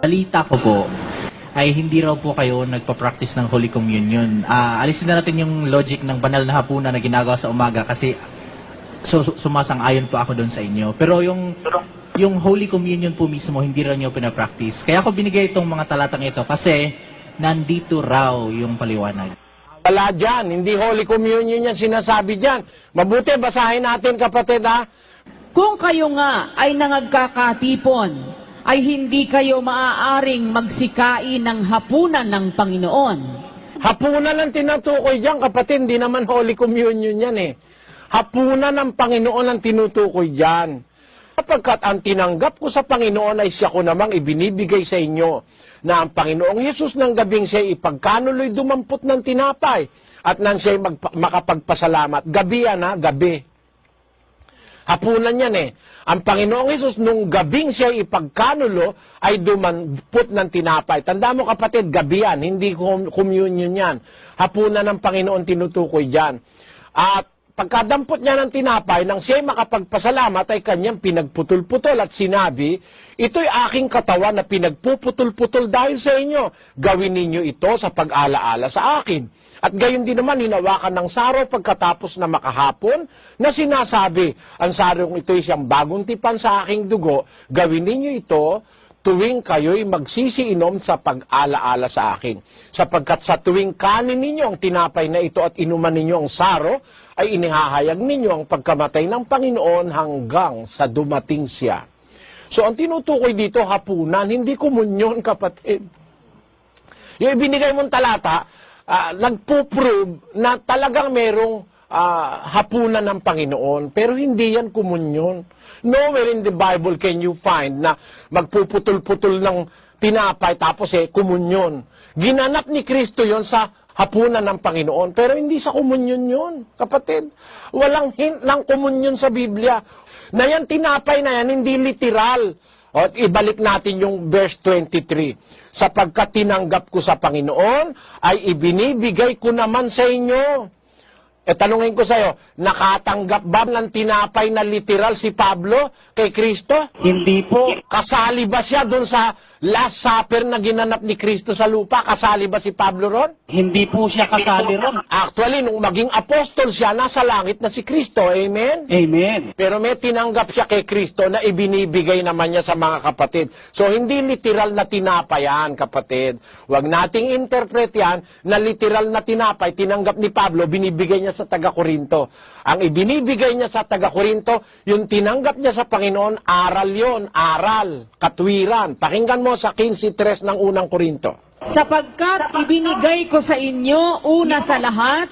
Balita ko po ay hindi raw po kayo nagpa-practice ng Holy Communion. Alisin na natin yung logic ng banal na hapunan na ginagawa sa umaga kasi sumasang-ayon po ako doon sa inyo. Pero yung Holy Communion po mismo, hindi raw nyo pinapractice. Kaya ako binigay itong mga talatang ito kasi nandito raw yung paliwanag. Wala dyan, hindi Holy Communion yan sinasabi dyan. Mabuti, basahin natin kapatid ha. Kung kayo nga ay nangagkakatipon, ay hindi kayo maaaring magsikain ng hapunan ng Panginoon. Hapunan ang tinutukoy dyan kapatid, hindi naman Holy Communion yan eh. Hapunan ng Panginoon ang tinutukoy dyan. Kapagkat ang tinanggap ko sa Panginoon ay siya ko namang ibinibigay sa inyo na ang Panginoong Hesus ng gabing siya ipagkanuloy dumampot ng tinapay at nang siya makapagpasalamat. Gabi yan ha, gabi. Hapunan yan eh. Ang Panginoong Hesus nung gabing siya ipagkanulo ay dumampot ng tinapay. Tanda mo kapatid, gabi yan, hindi communion yan. Hapunan ng Panginoon tinutukoy dyan. At pagkadampot niya ng tinapay, nang siya makapagpasalamat ay kanyang pinagputol-putol at sinabi, ito'y aking katawan na pinagpuputol-putol dahil sa inyo. Gawin ninyo ito sa pag-alaala sa akin. At gayon din naman, hinawakan ng saro pagkatapos na makahapon na sinasabi, ang sarong ito'y siyang bagong tipan sa aking dugo, gawin ninyo ito tuwing kayo'y magsisiinom sa pag-alaala sa akin. Sapagkat sa tuwing kanin ninyo ang tinapay na ito at inuman ninyo ang saro, ay inihahayag ninyo ang pagkamatay ng Panginoon hanggang sa dumating siya. So ang tinutukoy dito, hapunan, hindi komunyon kapatid. Yung ibinigay mong talata, nagpo-prove na talagang merong hapunan ng Panginoon, pero hindi yan komunyon. Nowhere in the Bible can you find na magpuputol-putol ng tinapay tapos komunyon. Ginanap ni Kristo yon sa hapunan ng Panginoon, pero hindi sa komunyon yon, kapatid. Walang hint ng komunyon sa Biblia. Na yan tinapay na yan, hindi literal. At ibalik natin yung verse 23. Sapagkat tinanggap ko sa Panginoon, ay ibinibigay ko naman sa inyo. Tanungin ko sa'yo, nakatanggap ba ng tinapay na literal si Pablo kay Kristo? Hindi po. Kasali ba siya doon sa Last Supper na ginanap ni Kristo sa lupa? Kasali ba si Pablo ron? Hindi po siya kasali ron. Actually, nung maging apostol siya, nasa langit na si Kristo. Amen? Amen. Pero may tinanggap siya kay Kristo na ibinibigay naman niya sa mga kapatid. So, hindi literal na tinapay yan, kapatid. Huwag nating interpret yan na literal na tinapay, tinanggap ni Pablo, binibigay niya sa taga-Korinto. Ang ibinibigay niya sa taga-Korinto, yung tinanggap niya sa Panginoon, aral yon, aral, katwiran. Pakinggan mo sa 15:3 ng unang Korinto. Sapagkat ibinigay ko sa inyo una sa lahat,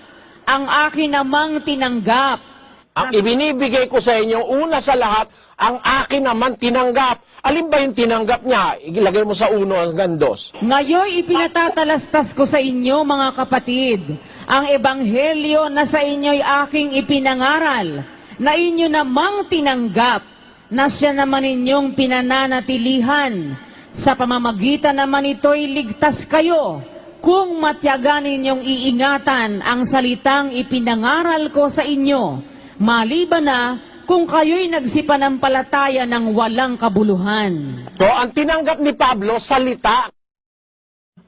ang akin namang tinanggap. Ang ibinibigay ko sa inyo, una sa lahat, ang akin naman tinanggap. Alin ba yung tinanggap niya? Ilagay mo sa 1 hanggang 2. Ngayon ipinatatalastas ko sa inyo, mga kapatid, ang ebanghelyo na sa inyo'y aking ipinangaral, na inyo namang tinanggap, na siya naman inyong pinananatilihan. Sa pamamagitan naman ito'y ligtas kayo, kung matyagan ninyong iingatan ang salitang ipinangaral ko sa inyo, maliban na kung kayo'y nagsipanampalataya ng walang kabuluhan. So, ang tinanggap ni Pablo, salita,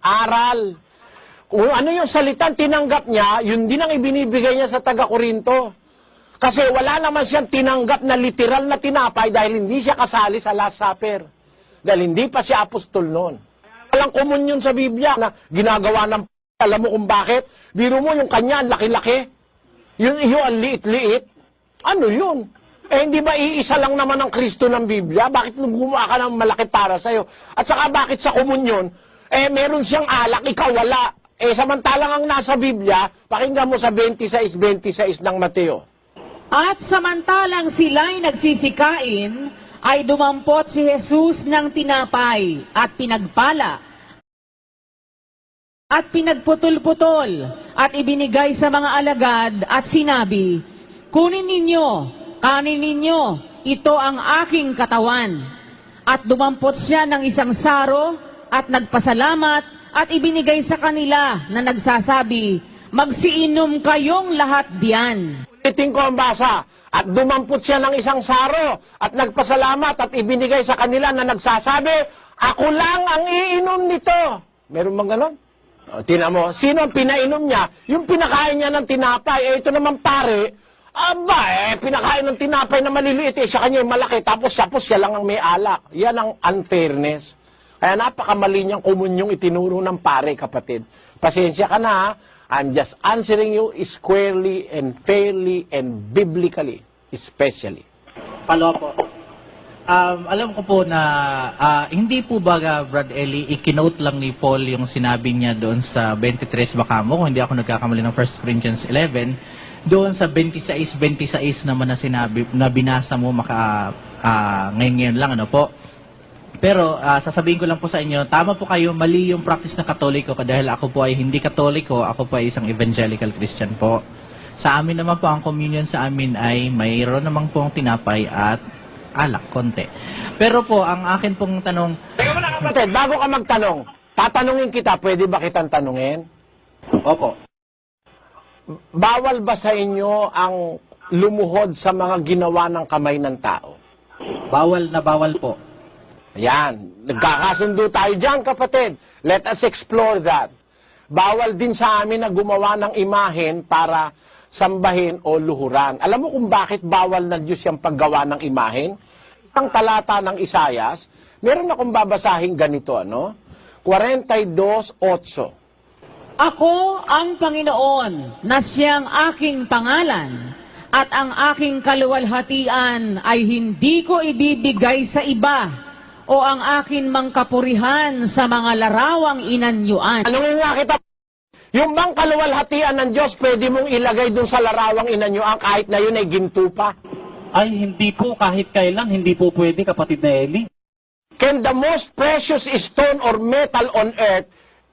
aral. Kung ano yung salitang tinanggap niya, yun din ang ibinibigay niya sa taga-Korinto. Kasi wala naman siyang tinanggap na literal na tinapay dahil hindi siya kasali sa Last Supper. Dahil hindi pa siya apostol noon. Walang komunyon sa Biblia na ginagawa ng alam mo kung bakit? Biro mo yung kanya, ang laki-laki. Yung iyo, ang liit-liit. Ano yun? Hindi ba iisa lang naman ang Kristo ng Biblia? Bakit gumawa ka ng malaki para sa'yo? At saka bakit sa komunyon, meron siyang alak, ikaw wala. Samantalang ang nasa Biblia, pakinggan mo sa 26:26 ng Mateo. At samantalang sila'y nagsisikain, ay dumampot si Jesus ng tinapay at pinagpala at pinagputol-putol at ibinigay sa mga alagad at sinabi, kunin ninyo, kanin ninyo, ito ang aking katawan. At dumampot siya ng isang saro at nagpasalamat at ibinigay sa kanila na nagsasabi, magsiinom kayong lahat diyan. Ulitin ko ang basa. At dumampot siya ng isang saro at nagpasalamat at ibinigay sa kanila na nagsasabi, ako lang ang iinom nito. Meron bang ganon? O, tingnan mo, sino ang pinainom niya? Yung pinakain niya ng tinapay. Eh, ito naman pare, pinakain ng tinapay na maliliit. Siya kanya yung malaki. Tapos siya lang ang may alak. Yan ang unfairness. Kaya napakamali niyang kumunyong itinuro ng pare, kapatid. Pasensya ka na, ha? I'm just answering you squarely and fairly and biblically, especially. Follow po. Alam ko po na hindi po ba, Brad Eli, ikinote lang ni Paul yung sinabi niya doon sa 23 baka mo, kung hindi ako nagkakamali ng 1 Corinthians 11, doon sa 26 naman na sinabi, na binasa mo ngayon lang, ano po. Pero sasabihin ko lang po sa inyo, tama po kayo, mali yung practice na Katoliko dahil ako po ay hindi Katoliko, ako po ay isang evangelical Christian po. Sa amin naman po, ang communion sa amin ay mayroon naman po ang tinapay at alak, konti. Pero po, ang akin pong tanong... Kapatid, bago ka magtanong, tatanungin kita, pwede ba kitang tanungin? Opo. Bawal ba sa inyo ang lumuhod sa mga ginawa ng kamay ng tao? Bawal na bawal po. Ayan, nagkakasundo tayo dyan, kapatid. Let us explore that. Bawal din sa amin na gumawa ng imahen para sambahin o luhuran. Alam mo kung bakit bawal ng Diyos yung paggawa ng imahen? Ang talata ng Isayas, meron akong babasahin ganito, ano? 42:8. Ako ang Panginoon na siyang aking pangalan at ang aking kaluwalhatian ay hindi ko ibibigay sa iba o ang akin mang kapurihan sa mga larawang inanyuan. Anong nga kita? Yung bang kaluwalhatian ng Diyos, pwede mong ilagay dun sa larawang inanyuan kahit na yun ay ginto pa? Ay, hindi po, kahit kailan, hindi po pwede, kapatid na Eli. Can the most precious stone or metal on earth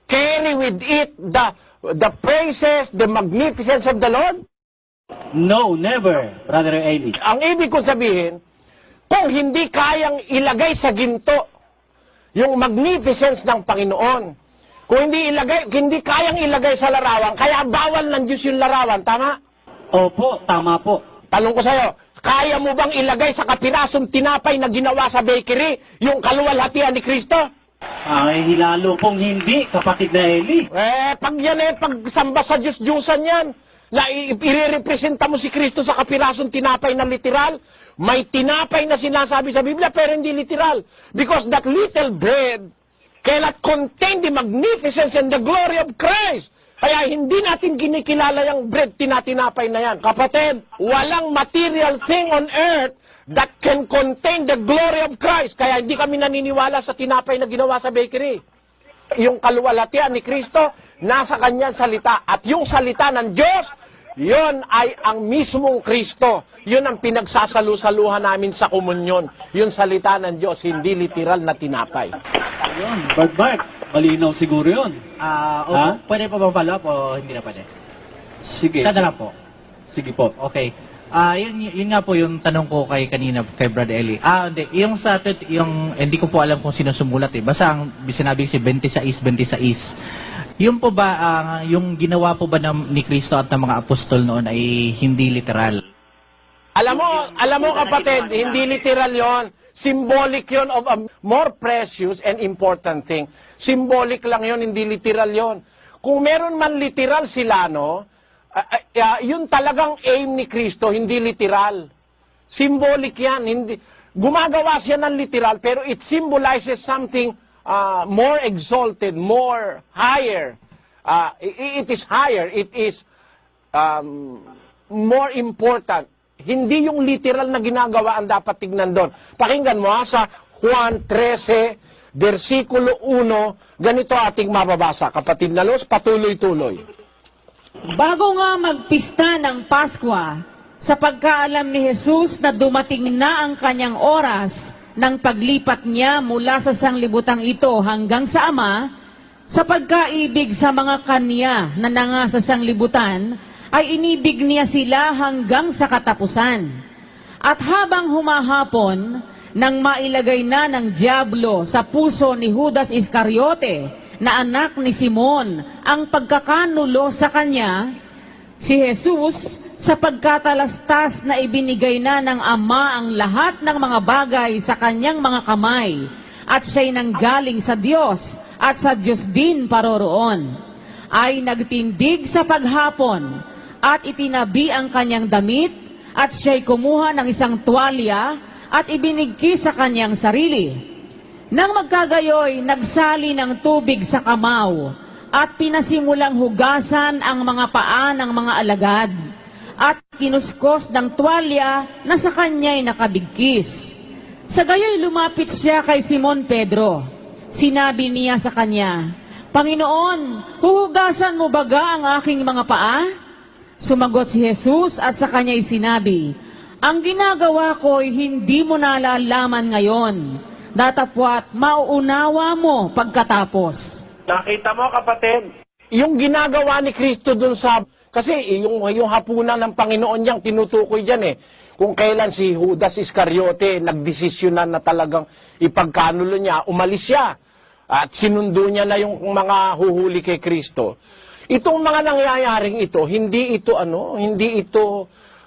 carry with it the praises, the magnificence of the Lord? No, never, Brother Eli. Ang ibig kong sabihin, kung hindi kayang ilagay sa ginto yung magnificence ng Panginoon, kung hindi kayang ilagay sa larawan, kaya bawal ng Diyos yung larawan, tama? Opo, tama po. Tanong ko sa'yo, kaya mo bang ilagay sa kapirasong tinapay na ginawa sa bakery yung kaluwalhatian ni Kristo? Ay, hilalo pong hindi, kapatid na Eli. Pag yan pagsamba sa Diyos-Diyusan yan, na irerepresenta mo si Kristo sa kapirasong tinapay na literal, may tinapay na sinasabi sa Biblia pero hindi literal. Because that little bread cannot contain the magnificence and the glory of Christ. Kaya hindi natin kinikilala yung bread tinatinapay na yan. Kapatid, walang material thing on earth that can contain the glory of Christ. Kaya hindi kami naniniwala sa tinapay na ginawa sa bakery. Yung kaluwalhatian ni Kristo, nasa kanyang salita. At yung salita ng Diyos, yon ay ang mismong Kristo. Yun ang pinagsasalu-saluhan namin sa komunyon. Yung salita ng Diyos, hindi literal na tinapay. Yun, Bart, malinaw siguro yun. Opo, Ha? pwede po bang follow up o hindi na pwede? Sige. Isa na lang po. Sige po. Okay. Yun nga po yung tanong ko kanina kay Brad Eli. Hindi. Hindi ko po alam kung sino sumulat eh. Basta ang sinabi si 26. Yun po ba, yung ginawa po ba ni Kristo at ng mga apostol noon ay hindi literal? Alam mo kapatid, hindi literal yon. Symbolic yon of a more precious and important thing. Symbolic lang yon, hindi literal yon. Kung meron man literal sila, no, yun talagang aim ni Kristo, hindi literal. Symbolic yan. Gumagawa siya ng literal, pero it symbolizes something more exalted, more higher. It is higher. It is more important. Hindi yung literal na ginagawa ang dapat tignan doon. Pakinggan mo sa Juan 13, versikulo 1, ganito ating mababasa. Kapatid na Los, patuloy-tuloy. Bago nga magpista ng Paskwa, sa pagkaalam ni Jesus na dumating na ang kanyang oras ng paglipat niya mula sa sanglibutang ito hanggang sa Ama, sa pagkaibig sa mga kanya na nanga sa sanglibutan, ay inibig niya sila hanggang sa katapusan. At habang humahapon, nang mailagay na ng Diablo sa puso ni Judas Iscariote, na anak ni Simon, ang pagkakanulo sa kanya, si Jesus sa pagkatalastas na ibinigay na ng Ama ang lahat ng mga bagay sa kanyang mga kamay, at siya'y nanggaling sa Diyos at sa Diyos din paroroon, ay nagtindig sa paghapon at itinabi ang kanyang damit, at siya'y kumuha ng isang tuwalya at ibinigki sa kanyang sarili. Nang magkagayoy, nagsali ng tubig sa kamaw at pinasimulang hugasan ang mga paa ng mga alagad at kinuskos ng tuwalya na sa kanya'y nakabigkis. Sa gayoy lumapit siya kay Simon Pedro. Sinabi niya sa kanya, "Panginoon, huhugasan mo baga ang aking mga paa?" Sumagot si Jesus at sa kanya'y sinabi, "Ang ginagawa ko'y hindi mo nalalaman ngayon. Datapwat mauunawa mo pagkatapos." Nakita mo, kapatid? Yung ginagawa ni Kristo dun sa... Kasi yung hapunan ng Panginoon niyang tinutukoy dyan eh. Kung kailan si Judas Iscariote nagdesisyonan na talagang ipagkanulo niya, umalis siya. At sinundo niya na yung mga huhuli kay Kristo. Itong mga nangyayaring ito, hindi ito,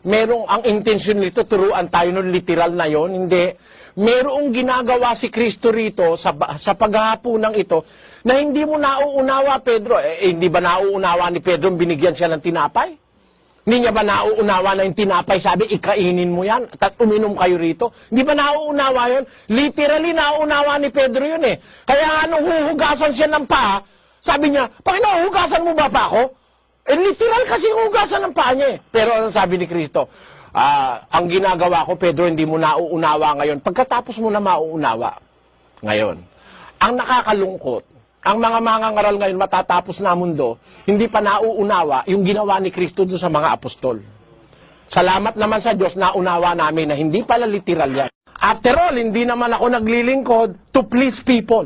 merong ang intensyon nito, turuan tayo ng literal na yon, hindi. Merong ginagawa si Kristo rito sa paghahapunan ito na hindi mo nauunawa, Pedro. Hindi ba nauunawa ni Pedro binigyan siya ng tinapay? Hindi niya ba nauunawa na yung tinapay? Sabi, ikainin mo yan at uminom kayo rito. Hindi ba nauunawa yun? Literally, nauunawa ni Pedro yun eh. Kaya nung huhugasan siya ng paa, sabi niya, "Panginoon, hugasan mo ba pa ako?" Literal kasi hugasan ng paa niya eh. Pero ano sabi ni Kristo? Ang ginagawa ko, Pedro, hindi mo nauunawa ngayon. Pagkatapos mo na mauunawa ngayon. Ang nakakalungkot, ang mga mangangaral ngayon matatapos na mundo, hindi pa nauunawa yung ginawa ni Kristo doon sa mga apostol. Salamat naman sa Diyos, naunawa namin na hindi pala literal yan. After all, hindi naman ako naglilingkod to please people.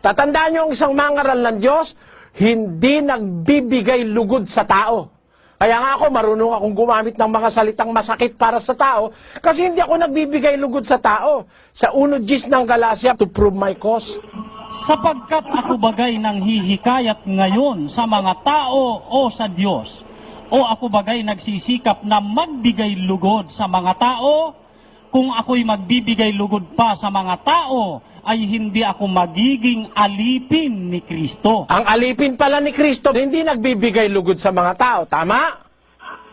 Tatandaan niyo ang isang mangaral ng Diyos, hindi nagbibigay lugod sa tao. Kaya nga ako, marunong akong gumamit ng mga salitang masakit para sa tao, kasi hindi ako nagbibigay lugod sa tao. Sa 1:10 ng Galacia, to prove my cause. Sapagkat ako bagay nang hihikayat ngayon sa mga tao o sa Diyos, o ako bagay nagsisikap na magbigay lugod sa mga tao, kung ako'y magbibigay lugod pa sa mga tao, ay hindi ako magiging alipin ni Kristo. Ang alipin pala ni Kristo, hindi nagbibigay lugod sa mga tao. Tama?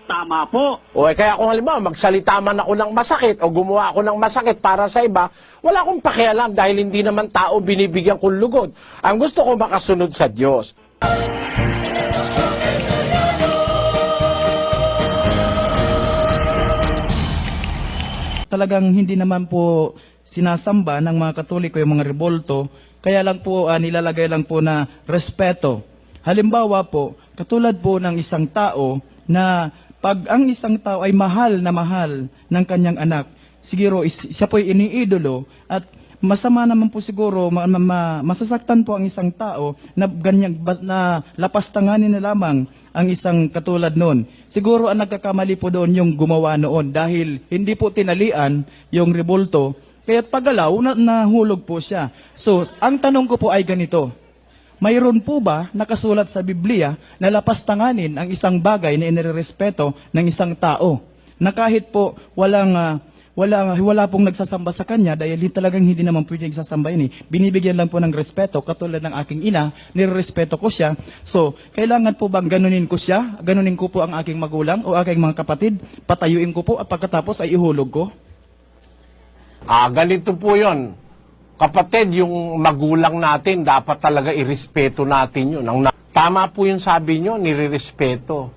Tama po. Kaya kung halimbawa, magsalita man ako ng masakit o gumawa ako ng masakit para sa iba, wala akong pakialam dahil hindi naman tao binibigyan kong lugod. Ang gusto ko makasunod sa Diyos. Talagang hindi naman po sinasamba ng mga Katoliko yung mga rebolto, kaya lang po nilalagay lang po na respeto. Halimbawa po, katulad po ng isang tao na pag ang isang tao ay mahal ng kanyang anak, siguro siya po ay iniidolo at masama naman po siguro, masasaktan po ang isang tao na ganyang na lapastanganin na lamang ang isang katulad noon. Siguro ang nagkakamali po doon yung gumawa noon dahil hindi po tinalian yung rebolto, kaya pagalaw nahulog po siya. So, ang tanong ko po ay ganito, mayroon po ba nakasulat sa Biblia na lapastanganin ang isang bagay na inirerespeto ng isang tao na kahit po wala pong nagsasamba sa kanya dahil talagang hindi naman pwede nagsasamba yun eh. Binibigyan lang po ng respeto, katulad ng aking ina, nirerespeto ko siya. So, kailangan po bang ganunin ko siya? Ganunin ko po ang aking magulang o aking mga kapatid? Patayuin ko po at pagkatapos ay ihulog ko? Ganito po yon. Kapatid, yung magulang natin, dapat talaga irespeto natin yun. Tama po yung sabi nyo, nirerespeto.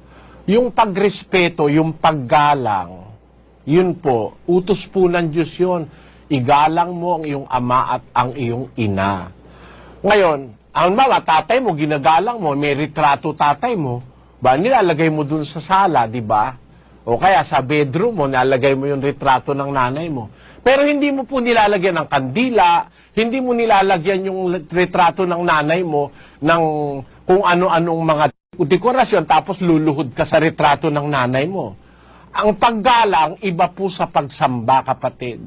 Yung pagrespeto, yung paggalang, yun po, utos po ng Diyos yun. Igalang mo ang iyong ama at ang iyong ina. Ngayon, ang mga tatay mo, ginagalang mo, may retrato tatay mo, ba, nilalagay mo dun sa sala, di ba? O kaya sa bedroom mo, nilalagay mo yung retrato ng nanay mo. Pero hindi mo po nilalagyan ng kandila, hindi mo nilalagyan yung retrato ng nanay mo ng kung ano-anong mga dekorasyon, tapos luluhod ka sa retrato ng nanay mo. Ang paggalang, iba po sa pagsamba, kapatid.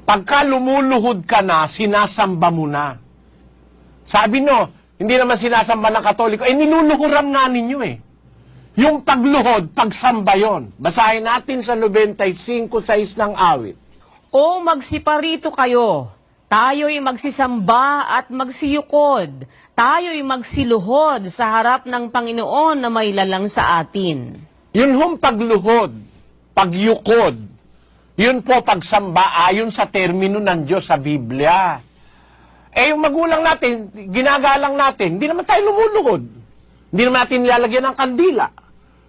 Pagka lumuluhod ka na, sinasamba mo na. Sabi no, hindi naman sinasamba ng Katoliko, niluluhuran nga ninyo eh. Yung pagluhod, pagsamba yun. Basahin natin sa 95:6 ng awit. O magsiparito kayo, tayo'y magsisamba at magsiyukod, tayo'y magsiluhod sa harap ng Panginoon na may lalang sa atin. Yun hong pagluhod, pagyukod, yun po pagsamba ayon sa termino ng Diyos sa Biblia. Eh yung magulang natin, ginagalang natin, hindi naman tayo lumuluhod. Hindi naman natin nilalagyan ng kandila.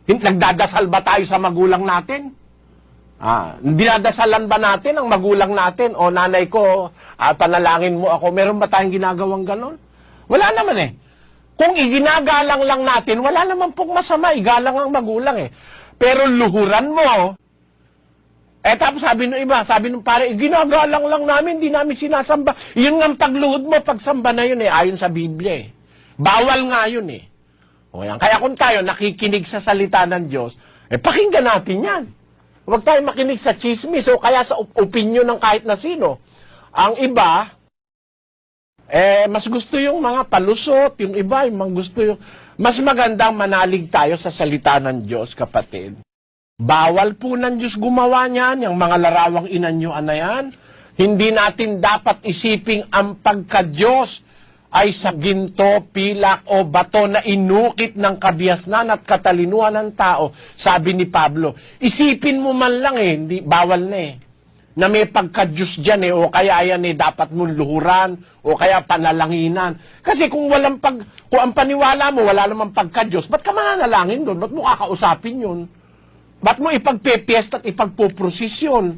Nagdadasal ba tayo sa magulang natin? Dinadasalan ba natin ang magulang natin? O nanay ko, panalangin mo ako. Meron ba tayong ginagawang ganon? Wala naman eh. Kung iginagalang lang natin, wala naman pong masama. Igalang ang magulang eh. Pero luhuran mo, tapos sabi nung iba, sabi nung pare, ginagalang lang namin, di namin sinasamba. Yun nga pagluhod mo, pagsamba na yun eh, ayon sa Biblia eh. Bawal nga yun eh. O yan. Kaya kung tayo nakikinig sa salita ng Diyos, pakinggan natin yan. Huwag tayo makinig sa chismis o kaya sa opinion ng kahit na sino. Ang iba, mas gusto yung mga palusot, yung iba, yung mga gusto yung... Mas magandang manalig tayo sa salita ng Diyos, kapatid. Bawal po ng Diyos gumawa niyan, yung mga larawang inanyuan na yan. Hindi natin dapat isiping ang pagka-Diyos ay sa ginto, pilak o bato na inukit ng kabiasnan at katalinuhan ng tao, sabi ni Pablo. Isipin mo man lang hindi, bawal na eh. Na may pagka-Diyos dyan o kaya yan dapat mong luhuran, o kaya panalanginan. Kasi kung kung ang paniwala mo, wala namang pagka-Diyos, ba't ka mananalangin doon? Ba't mo kakausapin yun? Ba't mo ipagpepiesta at ipagpuprosesyon?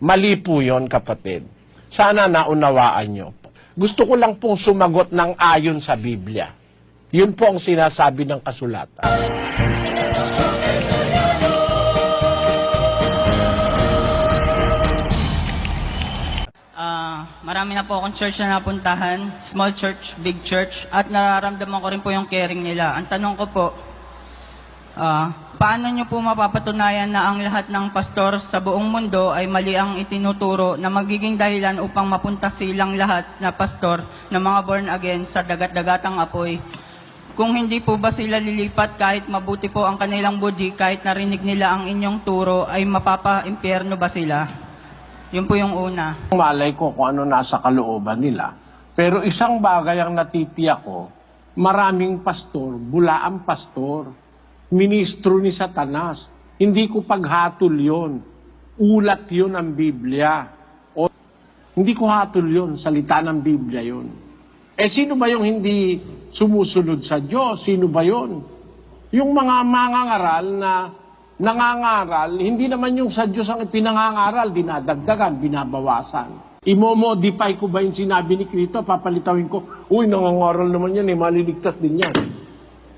Mali po yun, kapatid. Sana naunawaan nyo. Gusto ko lang pong sumagot ng ayon sa Biblia. Yun po ang sinasabi ng kasulatan. Marami na po akong church na napuntahan, small church, big church, at nararamdaman ko rin po yung caring nila. Ang tanong ko po, paano nyo po mapapatunayan na ang lahat ng pastor sa buong mundo ay mali ang itinuturo na magiging dahilan upang mapunta silang lahat na pastor na mga born again sa dagat-dagatang apoy? Kung hindi po ba sila lilipat kahit mabuti po ang kanilang budi, kahit narinig nila ang inyong turo, ay mapapa-impyerno ba sila? Yun po yung una. Malay ko kung ano nasa kalooban nila. Pero isang bagay ang natitiyak ko, maraming pastor, bulaang pastor, ministro ni Satanas. Hindi ko paghatol yon. Ulat yon ang Biblia. O, hindi ko hatol yon. Salita ng Biblia yon. Sino ba yung hindi sumusunod sa Diyos? Sino ba yon? Yung mga mangangaral na nangangaral, hindi naman yung sa Diyos ang pinangangaral, dinadagdagan, binabawasan. Imo-modify ko ba yung sinabi ni Cristo? Papalitawin ko, uy, nangangaral naman yan, maliligtas din yan.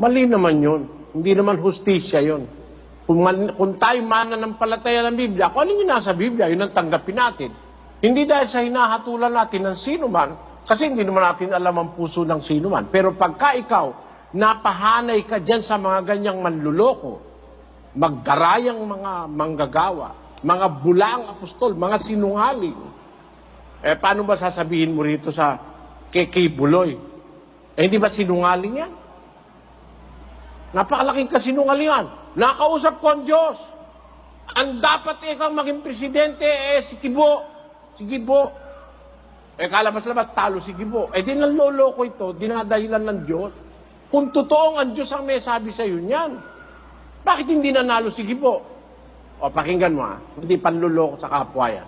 Mali naman yun. Hindi naman hustisya yun. Kung tayo mananampalataya ng Biblia, kung ano yung nasa Biblia, yun ang tanggapin natin. Hindi dahil sa hinahatulan natin ng sino man, kasi hindi naman natin alam ang puso ng sino man. Pero pagka ikaw, napahanay ka dyan sa mga ganyang manluloko, magdarayang mga manggagawa, mga bulaang apostol, mga sinungaling, paano ba sasabihin mo rito sa kay Buloy? Hindi ba sinungaling yan? Napakalaking kasinungalingan. Nakausap ko ang Diyos. Ang dapat ikaw maging presidente, si Kibo. Si Kibo. Kalabas-labas, talo si Kibo. Di nanloloko ito, dinadahilan ng Diyos. Kung totoong ang Diyos ang may sabi sa iyo niyan, bakit hindi nanalo si Kibo? O, pakinggan mo hindi panloloko sa kapwa yan.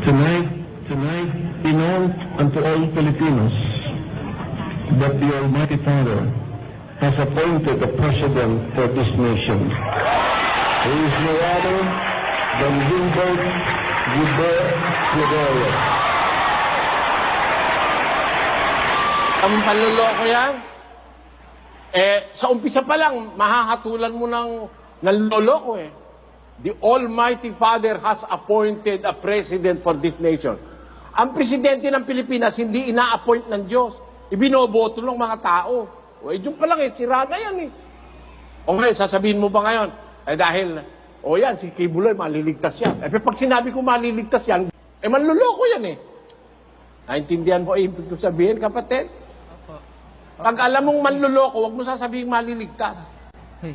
Tonight, be known unto all Filipinos that the Almighty Father has appointed a president for this nation. He is no other than Gilbert Guidero. Ang panloloko yan? Sa umpisa pa lang, mahahatulan mo ng loloko The Almighty Father has appointed a president for this nation. Ang presidente ng Pilipinas, hindi ina-appoint ng Diyos. Ibinoboto ng mga tao. Diyan pa lang sira na yan O ngayon, sasabihin mo ba ngayon, dahil, yan, si Kibuloy, maliligtas yan. Pag sinabi ko maliligtas yan, manluloko yan Naintindihan mo ibig ko sabihin, kapatid? Pag alam mong manluloko, huwag mo sasabihin maliligtas.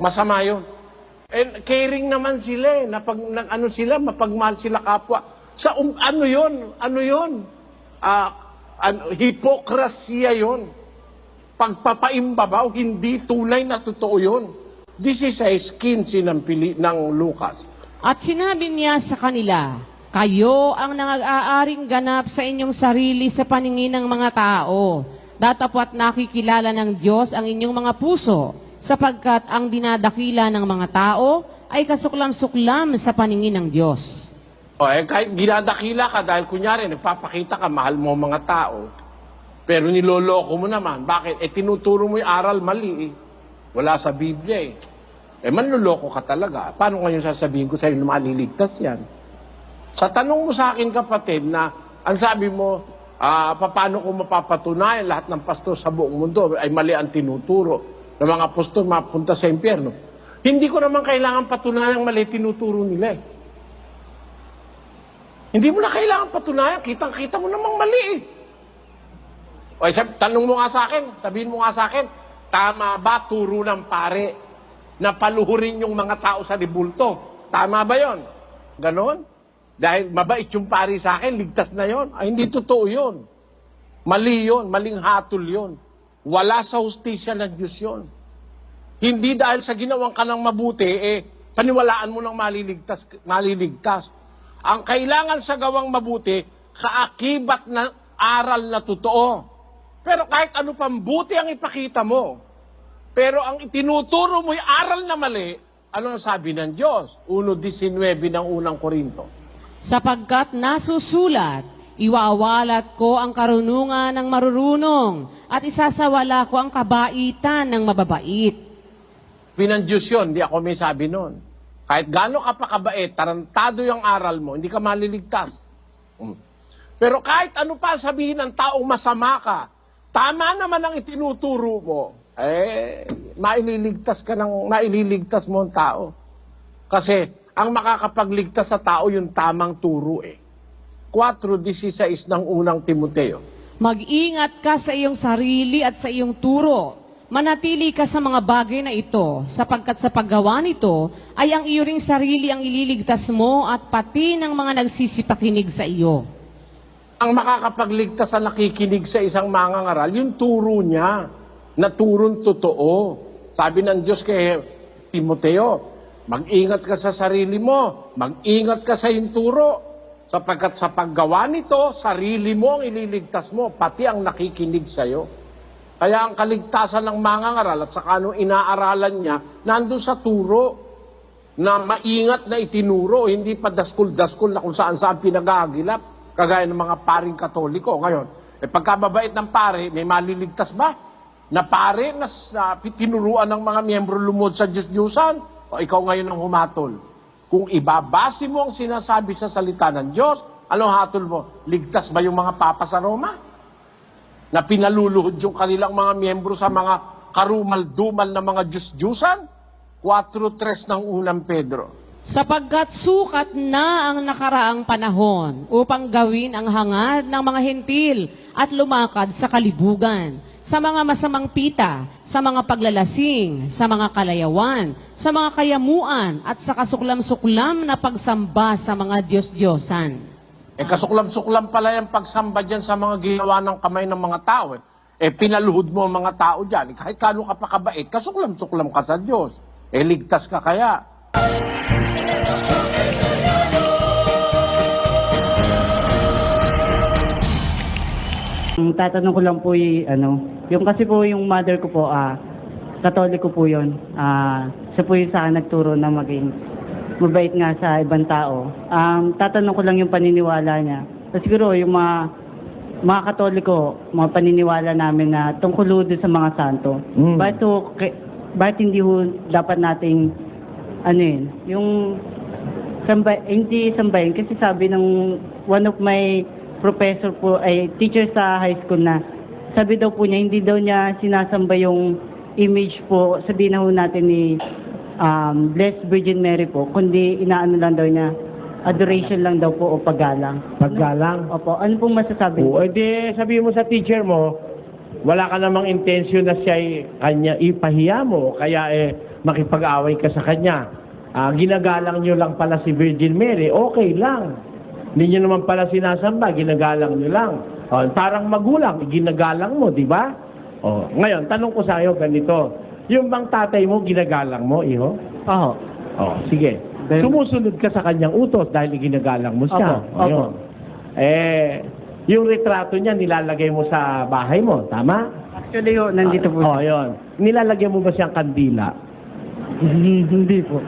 Masama yun. And caring naman sila na pag ano sila, mapagmahal sila kapwa. Sa ano yun? Ano yun? Hipokrasiya yun. Pagpapaimbabaw, hindi tunay na totoo yun. This is a skin ng Lucas. At sinabi niya sa kanila, kayo ang nang-aaring ganap sa inyong sarili sa paningin ng mga tao. Datapwat nakikilala ng Diyos ang inyong mga puso, sapagkat ang dinadakila ng mga tao ay kasuklam-suklam sa paningin ng Diyos. Kahit ginadakila ka dahil kunyari nagpapakita ka, mahal mo mga tao, pero niloloko mo naman. Bakit? Tinuturo mo yung aral mali. Wala sa Biblia manluloko ka talaga. Paano ngayon sasabihin ko sa'yo na maliligtas yan? Sa tanong mo sa akin, kapatid, na ang sabi mo, paano ko mapapatunayan lahat ng pastor sa buong mundo ay mali ang tinuturo ng mga pastor mapunta sa impyerno. Hindi ko naman kailangan patunayan mali tinuturo nila. Hindi mo na kailangan patunayan, kitang-kita mo namang mali. Tanong mo nga sa akin, sabihin mo nga sa akin, tama ba turo ng pare na paluhurin yung mga tao sa dibulto? Tama ba yon? Ganon? Dahil mabait yung pari sa akin, ligtas na yon. Ay, hindi totoo yon. Mali yon, maling hatol yon. Wala sa hustisya ng Diyos yon. Hindi dahil sa ginawang ka ng mabuti, paniwalaan mo ng maliligtas. Ang kailangan sa gawang mabuti, kaakibat na aral na totoo. Pero kahit ano pang buti ang ipakita mo, pero ang itinuturo mo'y aral na mali, ano ang sabi ng Diyos? 1:19 ng unang Korinto. Sapagkat nasusulat, iwawalat ko ang karunungan ng marurunong at isasawala ko ang kabaitan ng mababait. Ng Diyos yun, hindi ako may sabi nun. Kahit gaano ka pa kabait, tarantado yung aral mo, hindi ka maliligtas. Pero kahit ano pa sabihin ng taong masama ka, tama naman ang itinuturo mo, maililigtas mo ang tao. Kasi ang makakapagligtas sa tao yung tamang turo 4:16 ng unang Timoteo. Mag-ingat ka sa iyong sarili at sa iyong turo. Manatili ka sa mga bagay na ito, sapagkat sa paggawa nito ay ang iyo ring sarili ang ililigtas mo at pati ng mga nagsisipakinig sa iyo. Ang makakapagligtas sa nakikinig sa isang mangangaral, yung turo niya, na turong totoo. Sabi ng Diyos kay Timoteo, mag-ingat ka sa sarili mo, mag-ingat ka sa iyong turo, sapagkat sa paggawa nito, sarili mo ang ililigtas mo, pati ang nakikinig sa iyo. Kaya ang kaligtasan ng mangangaral at saka anong inaaralan niya, nandun sa turo na maingat na itinuro, hindi pa daskul-daskul na kung saan-saan pinag-aagilap, kagaya ng mga paring Katoliko. Ngayon, pagkababait ng pare, may maliligtas ba? Na pare na tinuruan ng mga miyembro lumod sa Diyos-Diyusan? O ikaw ngayon ang humatol? Kung ibabase mo ang sinasabi sa salita ng Diyos, anong hatol mo? Ligtas ba yung mga papa sa Roma? Na pinaluluhod yung kanilang mga miyembro sa mga karumal-dumal na mga Diyos-Diyusan? 4:3 ng unang Pedro. Sapagkat sukat na ang nakaraang panahon upang gawin ang hangad ng mga hentil at lumakad sa kalibugan, sa mga masamang pita, sa mga paglalasing, sa mga kalayawan, sa mga kayamuan, at sa kasuklam-suklam na pagsamba sa mga Diyos-Diyosan. Kasuklam-suklam pala yung pagsamba dyan sa mga ginawa ng kamay ng mga tao. Pinaluhod mo ang mga tao dyan. Kahit kano ka pa kabait, kasuklam-suklam ka sa Diyos. Ligtas ka kaya. Ang tatanong ko lang po yung kasi po yung mother ko po, Katoliko po yun. Siya po yung sa akin nagturo na maging mabait nga sa ibang tao. Tatanong ko lang yung paniniwala niya. So, siguro yung mga Katoliko, mga paniniwala namin na tungkol doon sa mga santo. Bakit hindi dapat nating yung hindi sambahin, kasi sabi ng one of my professor po, teacher sa high school, na sabi daw po niya, hindi daw niya sinasamba yung image po, sabihin na ho natin ni Blessed Virgin Mary po, kundi inaano lang daw niya, adoration lang daw po o paggalang. Paggalang? Opo, ano pong masasabi niyo? Edi sabihin mo sa teacher mo, wala ka namang intensyon na siya kanya ipahiya mo, kaya makipag-away ka sa kanya. Ginagalang nyo lang pala si Virgin Mary, okay lang. Hindi nyo naman pala sinasamba, ginagalang nyo lang. Parang magulang, ginagalang mo, di ba? Ngayon, tanong ko sa iyo ganito. Yung bang tatay mo, ginagalang mo, iho? Oo. Sige. Sumusunod ka sa kanyang utos dahil ginagalang mo siya. Opo, opo. Yun. Yung retrato niya, nilalagay mo sa bahay mo, tama? Actually, nandito po. Yun. Nilalagay mo ba siyang kandila? Hindi po.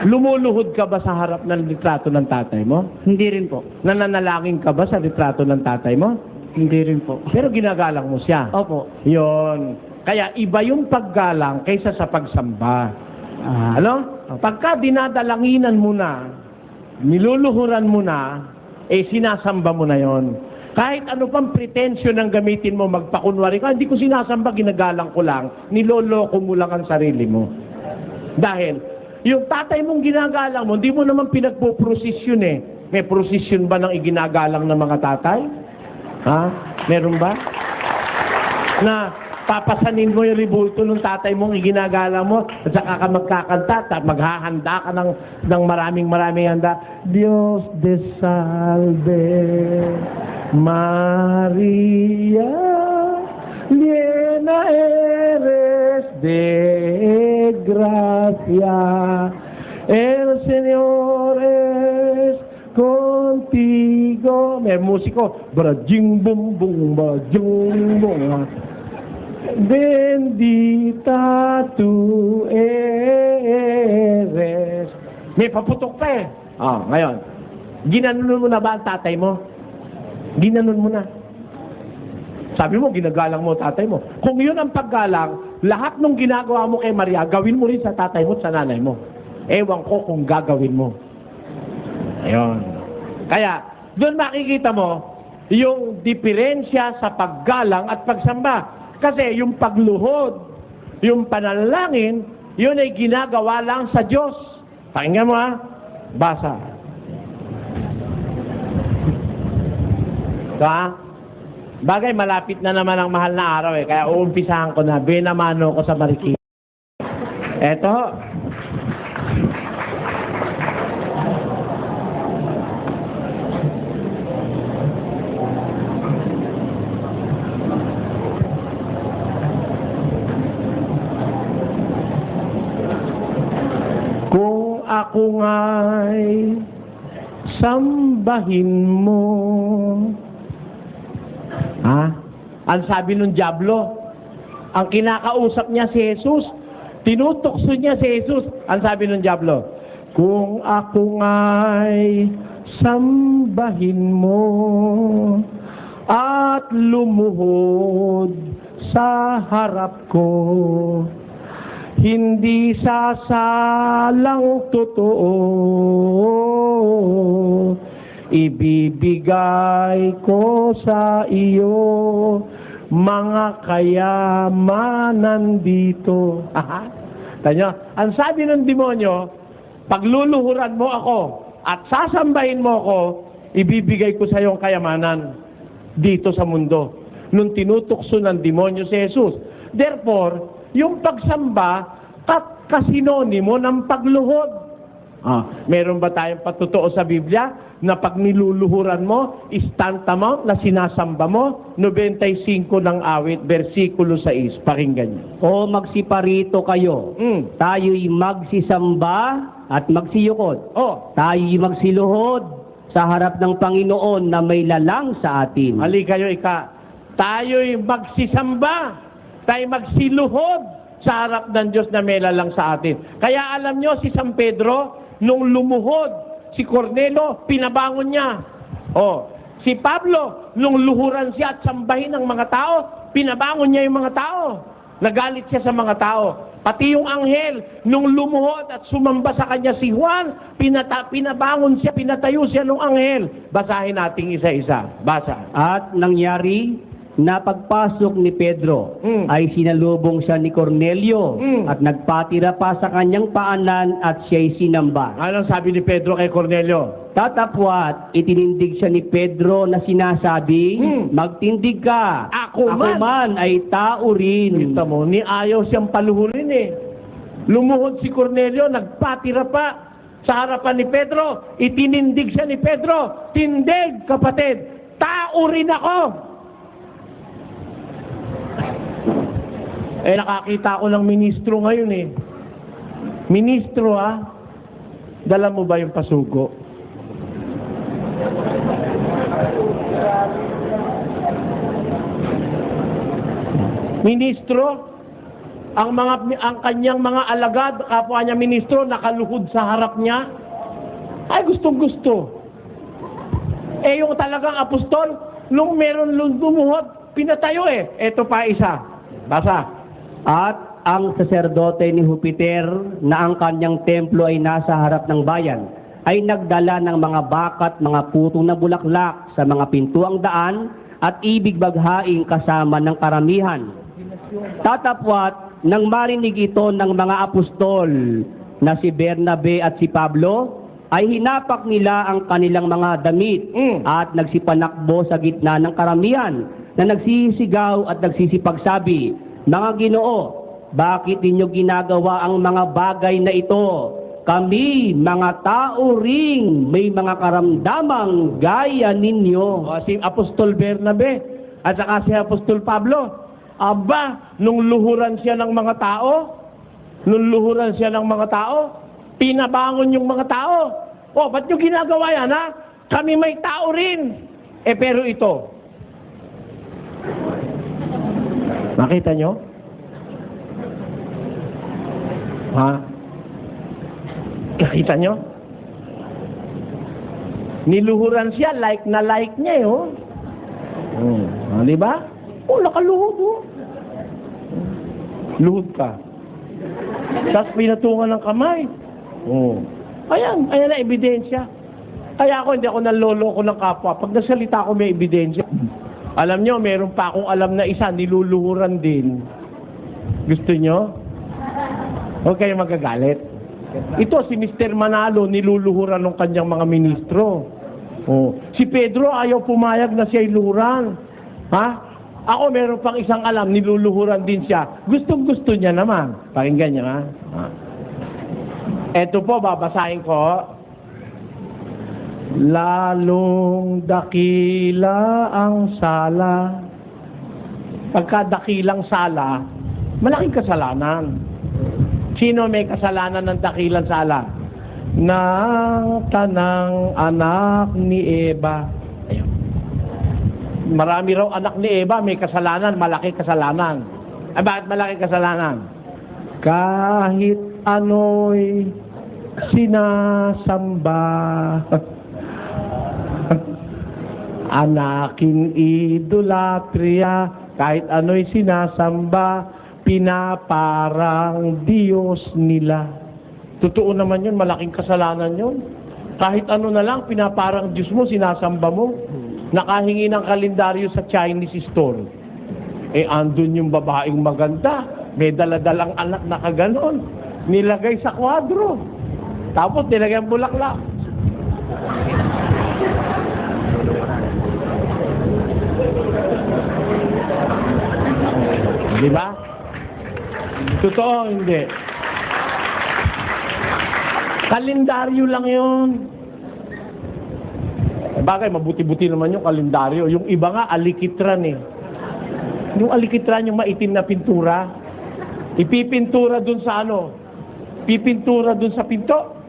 Lumuluhod ka ba sa harap ng litrato ng tatay mo? Hindi rin po. Nananalangin ka ba sa litrato ng tatay mo? Hindi rin po. Pero ginagalang mo siya. Opo. Yon. Kaya iba yung paggalang kaysa sa pagsamba. Ano? Pagka dinadalanginan mo na, niluluhuran mo na, sinasamba mo na yon. Kahit ano pang pretensyon ang gamitin mo, magpakunwari ka, hindi ko sinasamba, ginagalang ko lang, niloloko mo lang ang sarili mo. Dahil, yung tatay mong ginagalang mo, hindi mo naman pinagpo-prosesyon eh. May prosesyon ba ng iginagalang ng mga tatay? Ha? Meron ba? Na papasanin mo yung ribulto ng tatay mong iginagalang mo at saka ka magkakanta at maghahanda ka ng maraming handa. Dios de salve Maria, llena eres de gracia, el Señor es contigo. May musiko, brajing bum bum, brajing bum. Bendita tu eres. May paputok pa eh. Ngayon, ginanon mo na ba ang tatay mo? Ginanon mo na. Sabi mo, ginagalang mo tatay mo. Kung yun ang paggalang, lahat ng ginagawa mo kay Maria, gawin mo rin sa tatay mo at sa nanay mo. Ewan ko kung gagawin mo. Ayun. Kaya, doon makikita mo yung diferensya sa paggalang at pagsamba. Kasi yung pagluhod, yung panalangin, yun ay ginagawa lang sa Diyos. Pakinggan mo ha. Basa. Ito ha. Bagay, malapit na naman ang mahal na araw eh. Kaya uumpisahan ko na. Binamano ko sa Marikina. Eto. Kung ako nga'y sambahin mo. Ang sabi ng Diablo, ang kinakausap niya si Jesus, tinutokso niya si Jesus. Ang sabi ng Diablo, kung ako nga'y sambahin mo at lumuhod sa harap ko, hindi sasalang totoo, ibibigay ko sa iyo mga kayamanan dito. Tanya, ang sabi ng demonyo, pagluluhuran mo ako at sasambahin mo ako, ibibigay ko sa iyo ang kayamanan dito sa mundo. Nung tinutukso ng demonyo si Jesus. Therefore, yung pagsamba, kasinonimo ng pagluhod. Meron ba tayong patotoo sa Biblia na pag niluluhuran mo, istantamount na sinasamba mo? 95 ng awit, versikulo 6. Pakinggan niyo. O magsiparito kayo, tayo'y magsisamba at magsiyukod. Tayo'y magsiluhod sa harap ng Panginoon na may lalang sa atin. Hali kayo, tayo'y magsisamba, tayo'y magsiluhod sa harap ng Diyos na may lalang sa atin. Kaya alam nyo, si San Pedro, nung lumuhod, si Cornelio, pinabangon niya. Si Pablo, nung luhuran siya at sambahin ng mga tao, pinabangon niya yung mga tao. Nagalit siya sa mga tao. Pati yung anghel, nung lumuhod at sumamba sa kanya si Juan, pinabangon siya, pinatayo siya ng anghel. Basahin natin isa-isa. Basa. At nangyari na pagpasok ni Pedro ay sinalubong siya ni Cornelio at nagpatira pa sa kanyang paanan at siya'y sinamba. Anong sabi ni Pedro kay Cornelio? Tatapwat, itinindig siya ni Pedro na sinasabi, magtindig ka, Ako man ay tao rin. Kita mo, ni ayaw siyang paluhurin eh. Lumuhod si Cornelio, nagpatira pa sa harapan ni Pedro. Itinindig siya ni Pedro. Tindig, kapatid. Tao rin ako. Nakakita ko ng ministro ngayon eh. Ministro dala mo ba yung pasugo? Ministro, ang kanyang mga alagad, kapwa niya ministro, nakaluhod sa harap niya. Ay, gustong-gusto. Yung talagang apostol, nung meron lumuhod, pinatayo eh. Ito pa isa. Basa. At ang saserdote ni Jupiter na ang kanyang templo ay nasa harap ng bayan ay nagdala ng mga bakat, mga putong na bulaklak sa mga pintuang daan at ibig baghaing kasama ng karamihan. Tatapwat nang marinig ito ng mga apostol na si Bernabe at si Pablo, ay hinapak nila ang kanilang mga damit at nagsipanakbo sa gitna ng karamihan na nagsisigaw at nagsisipagsabi, "Mga Ginoo, bakit ninyo ginagawa ang mga bagay na ito? Kami, mga tao ring may mga karamdamang gaya ninyo." Si Apostol Bernabe at saka si Apostol Pablo, nung luhuran siya ng mga tao, pinabangon yung mga tao. Ba't nyo ginagawa yan, ha? Kami may tao rin. Pero ito, nakita nyo? Nakita nyo? Niluhuran siya, like na like niya, di ba? Nakaluhod, Luhod ka. Tapos pinatungan ng kamay. Ayan na ebidensya. Kaya hindi ako naloloko ng kapwa. Pag nasalita ako may ebidensya. Alam nyo, meron pa akong alam na isa, niluluhuran din. Gusto nyo? Huwag kayo magagalit. Ito, si Mr. Manalo, niluluhuran ng kanyang mga ministro. Si Pedro, ayaw pumayag na siya iluhuran. Ako, meron pang isang alam, niluluhuran din siya. Gustong-gusto niya naman. Pakinggan niya, Eto po, babasahin ko. Lalong dakila ang sala. Pagka dakilang sala, malaking kasalanan. Sino may kasalanan ng dakilang sala? Nang tanang anak ni Eva. Ayun. Marami raw anak ni Eva, may kasalanan, malaki kasalanan. Bakit malaki kasalanan? Kahit ano'y sinasamba, anaking idolatria, kahit ano'y sinasamba, pinaparang Diyos nila. Totoo naman yun, malaking kasalanan yun. Kahit ano na lang, pinaparang Diyos mo, sinasamba mo. Nakahingi ng kalendaryo sa Chinese store. Andun yung babaeng maganda, may daladalang anak na kaganon. Nilagay sa kwadro. Tapos nilagay ang bulaklak. Di ba? Totoo, hindi. Kalendaryo lang yun. Bagay, mabuti-buti naman yung kalendaryo. Yung iba nga, alikitran eh. Yung alikitran, yung maitim na pintura, ipipintura dun sa pipintura dun sa pinto.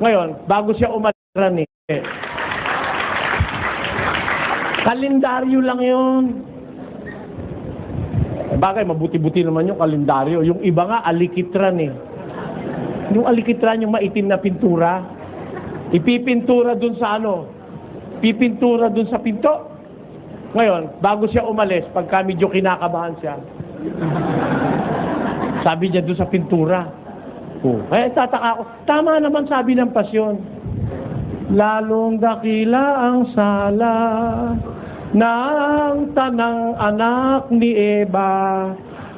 Ngayon, bago siya umalikitran eh. Kalendaryo lang yun. Bagay, mabuti-buti naman yung kalendaryo. Yung iba nga, alikitran eh. Yung alikitran, yung maitim na pintura, ipipintura dun sa pipintura dun sa pinto. Ngayon, bago siya umalis, pagka medyo kinakabahan siya, sabi niya dun sa pintura. Tataka ako, tama naman sabi ng pasyon. Lalong dakila ang sala ng tanang anak ni Eva,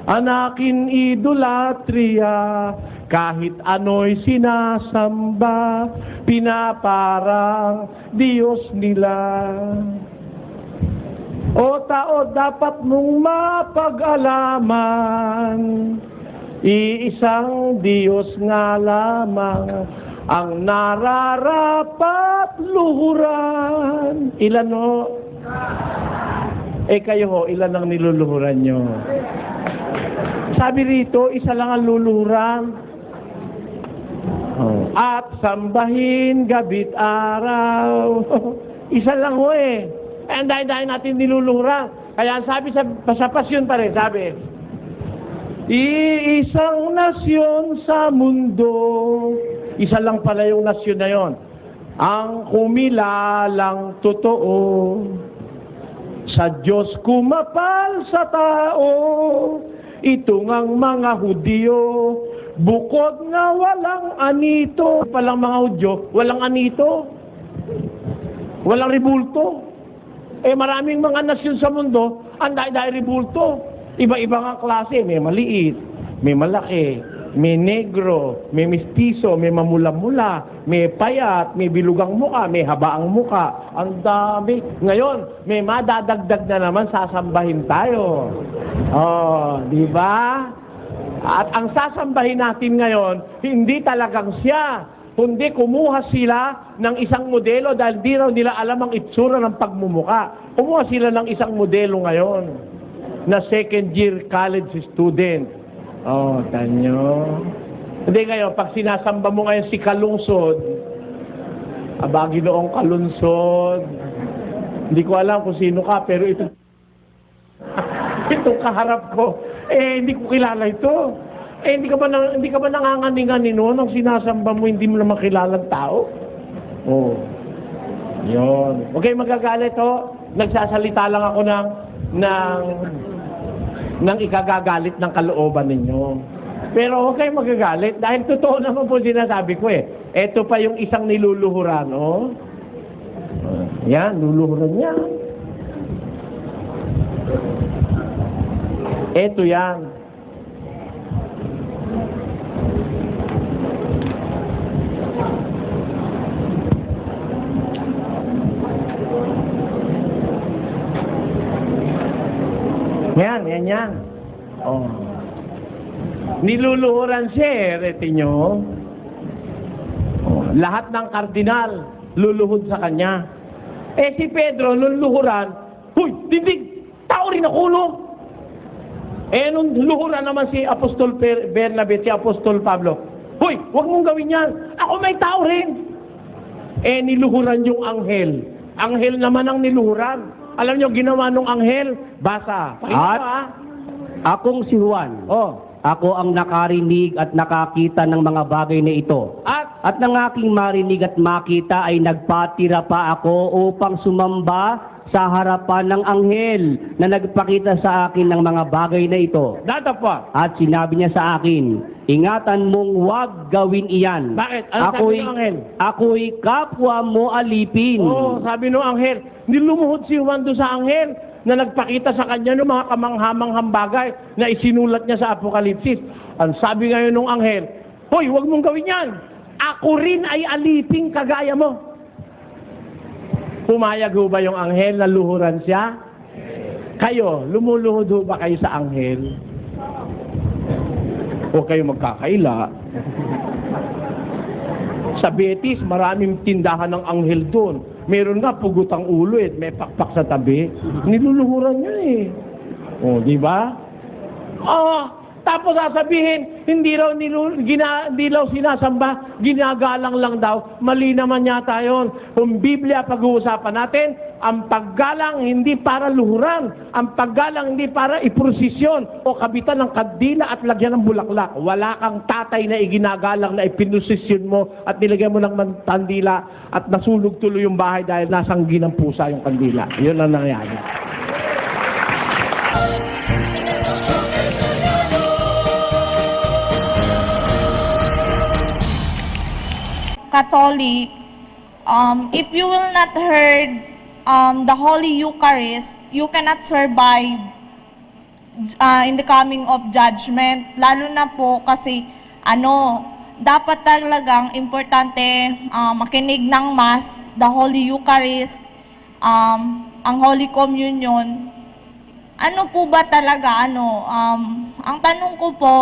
anakin idolatria, kahit ano'y sinasamba, pinaparang Diyos nila. O tao, dapat mong mapag-alaman, Iisang Diyos nga lamang ang nararapat luhuran. Ilan ho? Kayo ho, ilan ang niluluhuran nyo? Sabi rito, isa lang ang luluhuran. At sambahin gabi't araw. Isa lang ho eh. Ang dahil natin niluluhuran. Kaya sabi sa pasyon pa rin, sabi, iisang nasyon sa mundo. Isa lang pala yung nasyon na yon. Ang kumilalang totoo. Sa Diyos kumapal sa tao. Ito ngang mga Hudyo. Bukod nga walang anito. Palang mga Hudyo, walang anito. Walang ribulto. Maraming mga nasyon sa mundo, ang dahil ribulto. Iba-iba nga klase. May maliit, may malaki, may negro, may mistiso, may mamula-mula, may payat, may bilugang muka, may habaang muka. Ang dami. Ngayon, may madadagdag na naman, sasambahin tayo. Di ba? At ang sasambahin natin ngayon, hindi talagang siya, kundi kumuha sila ng isang modelo dahil di raw nila alam ang itsura ng pagmumuka. Kumuha sila ng isang modelo ngayon na second year college student. Tanyo. Hindi ngayon, pag sinasamba mo ngayon si Kalungsod, Ginoong Kalunsod, hindi ko alam kung sino ka, pero ito, itong kaharap ko, hindi ko kilala ito. Hindi ka ba nanganganinganin noon ang sinasamba mo, hindi mo naman kilalang tao? Yun. Huwag kayong magagalit, Nagsasalita lang ako ng ikagagalit ng kalooban ninyo. Pero huwag kayong magagalit dahil totoo naman po sinasabi ko eh. Ito pa yung isang niluluhuran, Yan, luluhuran niya. Ito yan. Yan. Niluluhuran siya retin nyo. Lahat ng kardinal, luluhod sa kanya. Si Pedro, nung luhuran, huy, tindig, tao rin ako, no? Nung luhuran naman si Apostol Bernabe, si Apostol Pablo, huy, huwag mong gawin yan, ako may tao rin. Niluhuran yung anghel. Anghel naman ang niluhuran. Alam nyo, ginawa nung anghel, basa. Akong si Juan. Ako ang nakarinig at nakakita ng mga bagay na ito. At ng aking marinig at makita ay nagpatira pa ako upang sumamba sa harapan ng anghel na nagpakita sa akin ng mga bagay na ito. At sinabi niya sa akin, ingatan mong huwag gawin iyan. Bakit? Ano sabi ng anghel? Ako'y kapwa mo alipin. Sabi ng anghel, nilumuhod si Juan doon sa anghel na nagpakita sa kanya ng mga kamanghamanghang bagay na isinulat niya sa Apokalipsis. Ang sabi ngayon ng anghel, hoy, huwag mong gawin yan. Ako rin ay aliping kagaya mo. Pumayag ho ba yung anghel na luhuran siya? Kayo, lumuluhod ho ba kayo sa anghel? O kayo magkakaila? Sa Betis, maraming tindahan ng anghel doon. Meron nga pugutang ulo may pakpak sa tabi. Niluluhuran niya di ba? Tapos sasabihin, hindi raw sinasamba, ginagalang lang daw. Mali naman yata yun. Kung Biblia pag-uusapan natin, ang paggalang hindi para luhuran. Ang paggalang hindi para iprosisyon o kabitan ng kandila at lagyan ng bulaklak. Wala kang tatay na iginagalang na ipinusisyon mo at nilagyan mo ng kandila at nasulog tuloy yung bahay dahil nasanggi ng pusa yung kandila. Yun ang nangyari. Catholic, if you will not heard the Holy Eucharist, you cannot survive in the coming of judgment. Lalo na po kasi dapat talagang importante makinig ng Mass, the Holy Eucharist, ang Holy Communion. Ano po ba talaga ang tanong ko po,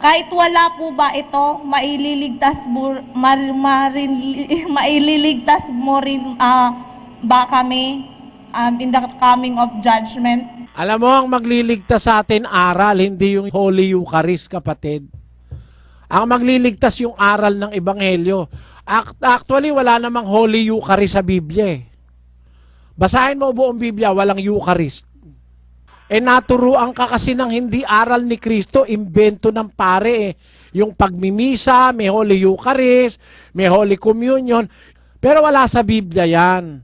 Kahit wala po ba ito, maililigtas mo rin ba kami in the coming of judgment? Alam mo, ang magliligtas sa atin aral, hindi yung Holy Eucharist, kapatid. Ang magliligtas yung aral ng Ebanghelyo. Actually, wala namang Holy Eucharist sa Biblia. Basahin mo buong Biblia, walang Eucharist. Naturuan ka kasi ng hindi aral ni Kristo, imbento ng pare. Yung pagmimisa, may Holy Eucharist, may Holy Communion. Pero wala sa Biblia yan.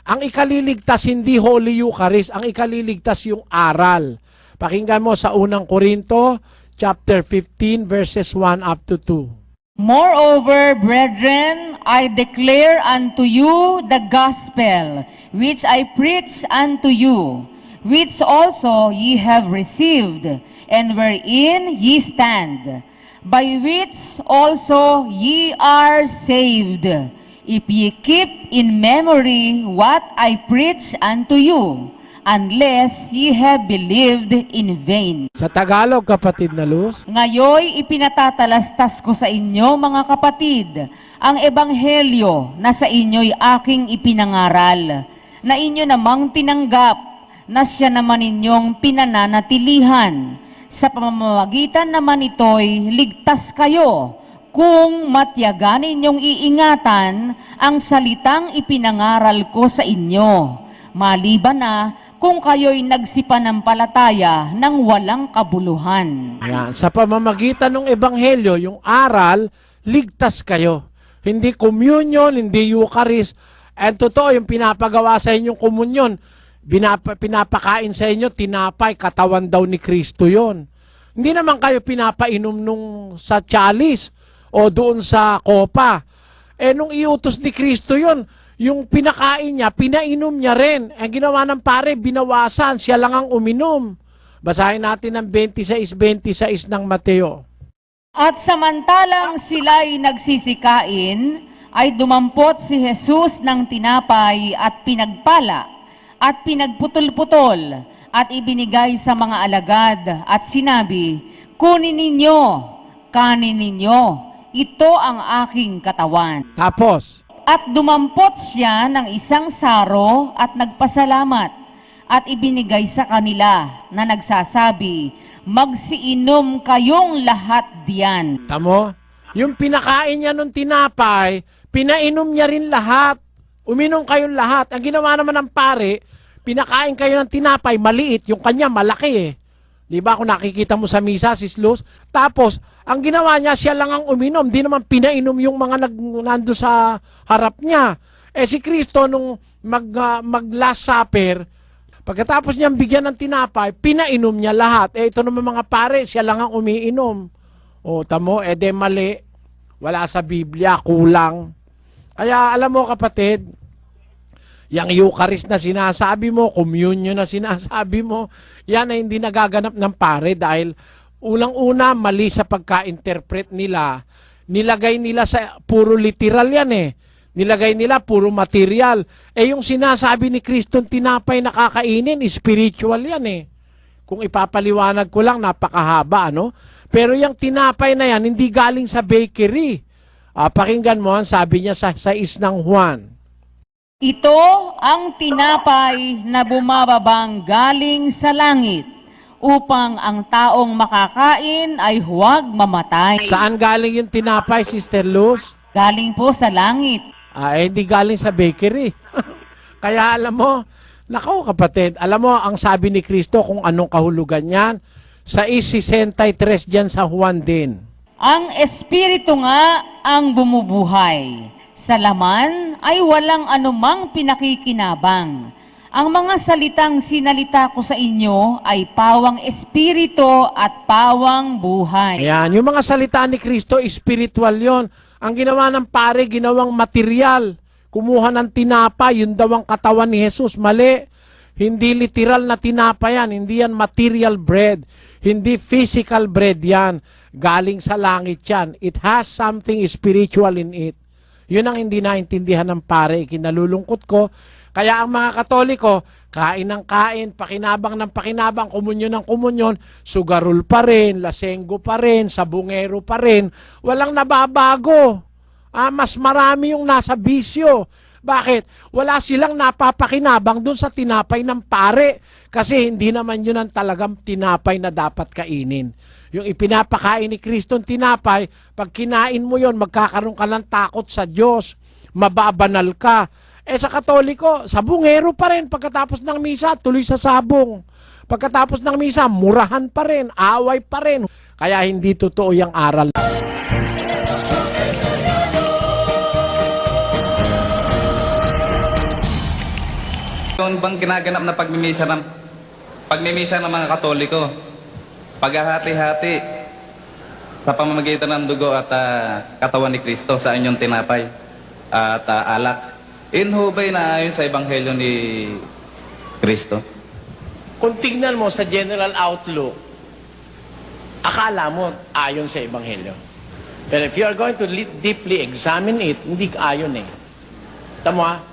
Ang ikaliligtas hindi Holy Eucharist, ang ikaliligtas yung aral. Pakinggan mo sa unang Korinto, chapter 15, verses 1 up to 2. Moreover, brethren, I declare unto you the gospel, which I preach unto you, which also ye have received, and wherein ye stand, by which also ye are saved, if ye keep in memory what I preach unto you, unless ye have believed in vain. Sa Tagalog, kapatid na Luz, Ngayoy ipinatatalastas ko sa inyo, mga kapatid, ang ebanghelyo na sa inyo'y aking ipinangaral, na inyo namang tinanggap, na siya naman inyong pinananatilihan. Sa pamamagitan naman ito'y ligtas kayo, kung matyagan ninyong iingatan ang salitang ipinangaral ko sa inyo, maliban na kung kayo'y nagsipanampalataya ng walang kabuluhan. yan, sa pamamagitan ng Ebanghelyo, yung aral, ligtas kayo. Hindi communion, hindi Eucharist. And totoo, yung pinapagawa sa inyong komunyon, pinapakain sa inyo, tinapay, katawan daw ni Kristo yon. Hindi naman kayo pinapainom nung sa chalice o doon sa kopa. Nung iutos ni Kristo yon, yung pinakain niya, pinainom niya rin. Ang ginawa ng pare, binawasan, siya lang ang uminom. Basahin natin ang 26-26 ng Mateo. At samantalang sila'y nagsisikain, ay dumampot si Jesus ng tinapay at pinagpala, at pinagputol-putol, at ibinigay sa mga alagad, at sinabi, kunin ninyo, kanin ninyo, ito ang aking katawan. Tapos, At dumampot siya ng isang saro at nagpasalamat, at ibinigay sa kanila na nagsasabi, magsiinom kayong lahat diyan. tamo, yung pinakain niya nung tinapay, pinainom niya rin lahat. Uminom kayong lahat. Ang ginawa naman ng pare, pinakain kayo ng tinapay, maliit, yung kanya malaki eh. Di ba kung nakikita mo sa misa, Sis Luz? Tapos, ang ginawa niya, siya lang ang uminom. Di naman pinainom yung mga nando sa harap niya. Si Kristo, nung mag-last supper, pagkatapos niyang bigyan ng tinapay, pinainom niya lahat. Ito naman mga pare, siya lang ang umiinom. O, tamo, de mali. Wala sa Biblia, kulang. Kaya, alam mo kapatid, yung Eucharist na sinasabi mo, communion na sinasabi mo, yan ay hindi nagaganap ng pare dahil unang-una mali sa pagka-interpret nila. Nilagay nila sa puro literal yan eh. Nilagay nila puro material. Yung sinasabi ni Kristo tinapay na kakainin, spiritual yan eh. Kung ipapaliwanag ko lang, napakahaba, ano? Pero yung tinapay na yan, hindi galing sa bakery. Pakinggan mo, sabi niya sa 6 ng Juan. Ito ang tinapay na bumababang galing sa langit, upang ang taong makakain ay huwag mamatay. Saan galing yung tinapay, Sister Luz? Galing po sa langit. Hindi galing sa bakery. Kaya alam mo, nako kapatid, alam mo ang sabi ni Kristo kung anong kahulugan yan? Sa 6:63 dyan sa Juan din. Ang Espiritu nga ang bumubuhay. Sa laman ay walang anumang pinakikinabang. Ang mga salitang sinalita ko sa inyo ay pawang espiritu at pawang buhay. Ayan, yung mga salita ni Kristo, spiritual yon. Ang ginawa ng pare, ginawang material. Kumuha ng tinapay, yun daw ang katawan ni Jesus. Mali. Hindi literal na tinapay yan. Hindi yan material bread. Hindi physical bread yan. Galing sa langit yan. It has something spiritual in it. Yun ang hindi naintindihan ng pare. Kinalulungkot ko, Kaya ang mga Katoliko, kain ng kain, pakinabang ng pakinabang, komunyon ng komunyon, sugarol pa rin, lasenggo pa rin, sabungero pa rin, walang nababago. Mas marami yung nasa bisyo. Bakit? Wala silang napapakinabang dun sa tinapay ng pare. Kasi hindi naman yun ang talagang tinapay na dapat kainin. Yung ipinapakain ni Kristo ng tinapay, pag kinain mo yon, magkakaroon ka ng takot sa Diyos. Mababanal ka. Sa Katoliko, sabungero pa rin. Pagkatapos ng misa, tuloy sa sabong. Pagkatapos ng misa, murahan pa rin, away pa rin. Kaya hindi totoo yung aral. Yung bang ginaganap na pagmimisa ng mga Katoliko, paghahati-hati sa pamamagitan ng dugo at katawan ni Kristo sa inyong tinapay at alak. Inhubay na ayon sa Ebanghelyo ni Kristo. Kung tignan mo sa general outlook, akala mo ayon sa Ebanghelyo. Pero if you are going to deeply examine it, hindi ayon eh. Tama?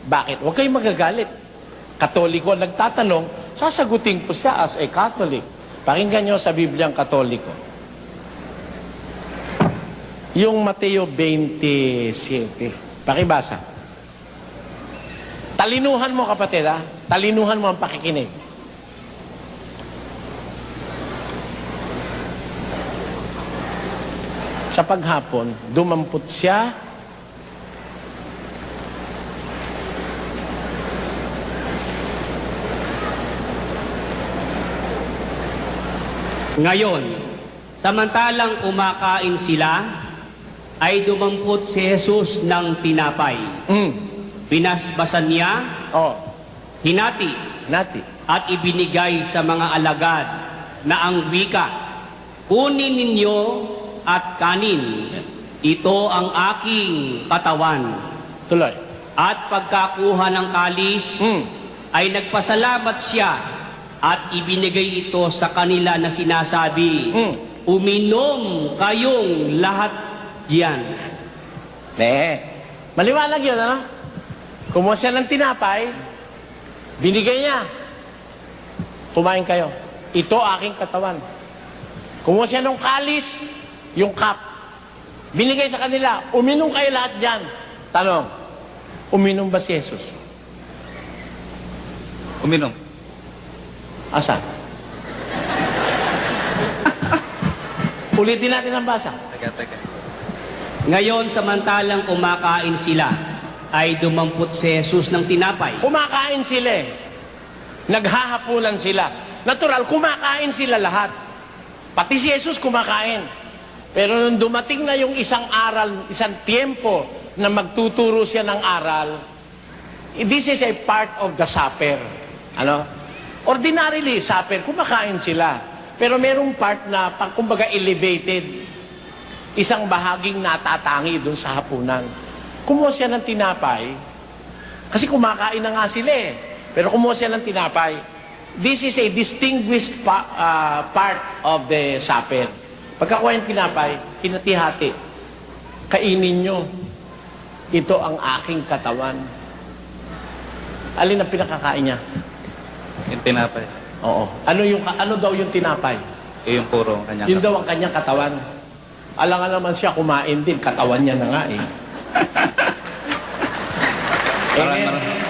Bakit? Huwag kayong magagalit. Katoliko ang nagtatanong, sasagutin ko siya as a Catholic. Pakinggan nyo sa Bibliang Katoliko. Yung Mateo 27. Pakibasa. Talinuhan mo, kapatid, ha? Talinuhan mo ang pakikinig. Sa paghapon, dumampot siya. Ngayon, samantalang kumakain sila, ay dumampot si Jesus ng tinapay. Pinasbasan niya, hinati, at ibinigay sa mga alagad na ang wika, kunin ninyo at kanin, ito ang aking katawan. Tuloy. At pagkakuha ng kalis, ay nagpasalamat siya at ibinigay ito sa kanila na sinasabi, uminom kayong lahat diyan. Maliwanag yun, ano? Kumuha siya ng tinapay, binigay niya. Kumain kayo. Ito aking katawan. Kumuha siya ng kalis, yung cup. Binigay sa kanila, uminom kayo lahat diyan. Tanong, uminom ba si Jesus? Uminom. Asan? Ulitin natin ang basa. Teka. Ngayon, samantalang kumakain sila, ay dumampot si Jesus ng tinapay. Kumakain sila eh. Naghahapunan sila. Natural, kumakain sila lahat. Pati si Jesus kumakain. Pero nung dumating na yung isang aral, isang tiempo na magtuturo siya ng aral, this is a part of the supper. Ano? Ordinarily, supper, kumakain sila. Pero merong part na, kumbaga, elevated. Isang bahaging natatangi doon sa hapunan. Kumuha siya ng tinapay, kasi kumakain na nga sila eh. Pero kumuha siya ng tinapay. This is a distinguished part of the supper. Pagkakuha yung tinapay, hinati-hati. Kainin nyo. Ito ang aking katawan. Alin ang pinakakain niya? Yung tinapay. Oo. Ano daw yung tinapay? Yung puro kanyang Yun daw ang kanyang katawan. Alangan naman siya kumain din, katawan niya na nga eh.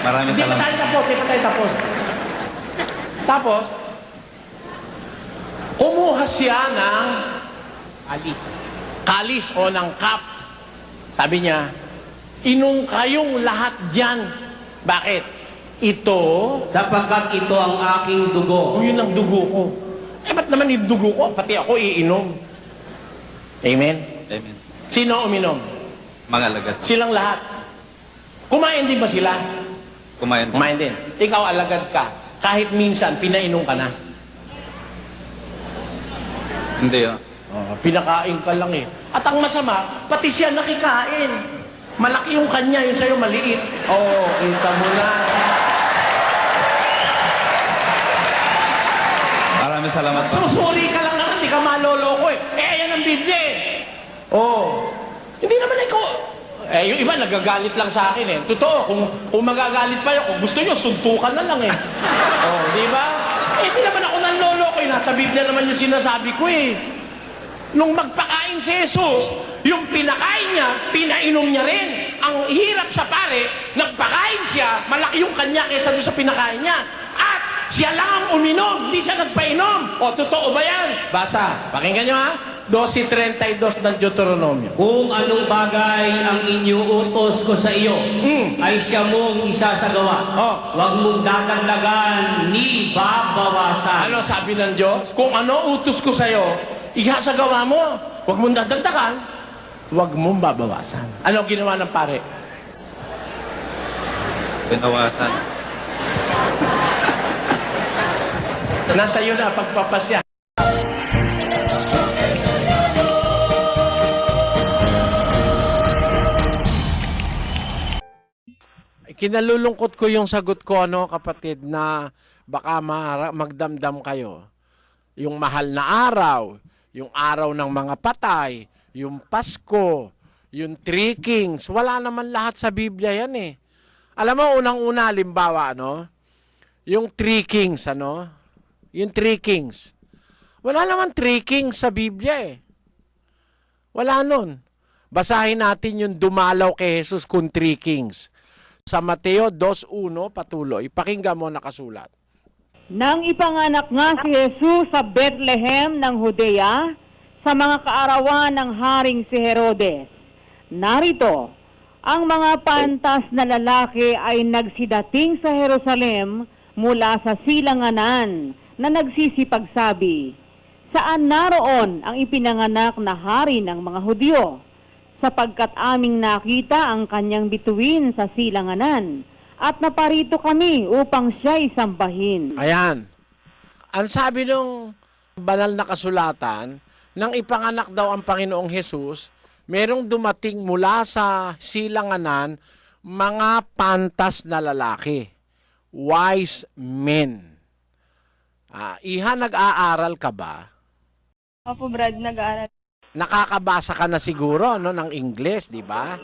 Maraming Hindi pa salamat. tayo tapos. Tapos, kumuha siya ng kalis o ng cup. Sabi niya, inom kayong lahat dyan. Bakit? Ito, Sapagkat ito ang aking dugo. yun ang dugo ko. Ba't naman yung dugo ko? Pati ako iinom. Amen? Amen. Sino uminom? Mga alagad. Silang lahat. Kumain din ba sila? Kumain. Kumain din. Ikaw alagad ka. Kahit minsan, pinainom ka na. Hindi oh. Pinakain ka lang eh. At ang masama, pati siya nakikain. Malaki yung kanya, yung sa'yo maliit. Kita mo na. Maraming salamat po. Susuri ka lang naman, di ka maloloko eh. Ayan ang Biblia eh. Hindi naman ikaw, Yung iba nagagalit lang sa akin eh. Totoo, kung magagalit pa yun, kung gusto nyo, suntukan na lang eh. Oh, di ba? Di naman ako nanloloko eh. Nasa Biblia naman yung sinasabi ko eh. Nung magpakain si Jesus, yung pinakain niya, pinainom niya rin. Ang hirap sa pare, nagpakain siya, malaki yung kanya kaysa doon sa pinakain niya. At siya lang ang uminom, hindi siya nagpainom. O, totoo ba yan? Basa, pakinggan nyo ha. 12:32 ng Deuteronomio. Kung anong bagay ang inyuutos ko sa iyo, ay siya mong isasagawa. Huwag mong dadagdagan ni babawasan. Ano sabi ng Diyos? Kung ano utos ko sa iyo, ihasagawa mo. Huwag mong dadagdagan, huwag mong babawasan. Ano ginawa ng pare? Pinawasan. Nasa iyo na pagpapasya. Kinalulungkot ko yung sagot ko, kapatid, na baka magdamdam kayo. Yung mahal na araw, yung araw ng mga patay, yung Pasko, yung Three Kings, wala naman lahat sa Biblia yan eh. Alam mo, unang-una, halimbawa, yung Three Kings, yung Three Kings. Wala naman Three Kings sa Biblia eh. Wala nun. Basahin natin yung dumalaw kay Jesus kung Three Kings. Sa Mateo 2:1, patuloy. Pakinggan mo nakasulat. Nang ipanganak nga si Jesus sa Bethlehem ng Judea, sa mga kaarawan ng haring si Herodes, narito, ang mga pantas na lalaki ay nagsidating sa Jerusalem mula sa silanganan na nagsisipagsabi, saan naroon ang ipinanganak na hari ng mga Hudyo? Sapagkat aming nakita ang kanyang bituin sa silanganan, at naparito kami upang siya isambahin. Ayan. Ang sabi ng banal na kasulatan, nang ipanganak daw ang Panginoong Jesus, merong dumating mula sa silanganan mga pantas na lalaki. Wise men. Iha, nag-aaral ka ba? Opo, Brad, nag-aaral. Nakakabasa ka na siguro ng Ingles, di ba?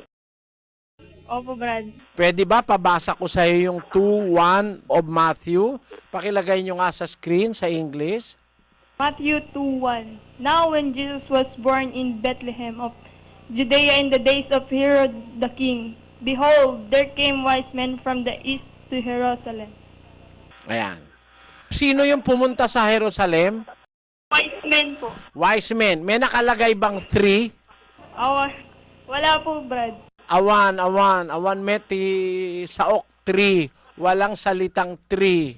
Opo, Brad. Pwede ba pabasa ko sa iyo yung 2:1 of Matthew? Pakilagay nyo nga sa screen sa English. Matthew 2:1. Now when Jesus was born in Bethlehem of Judea in the days of Herod the king, behold, there came wise men from the east to Jerusalem. Ayan. Sino yung pumunta sa Jerusalem? Wise men po. Wise men. May nakalagay bang 3? Wala po, Brad. Awan meti saok 3. Walang salitang 3.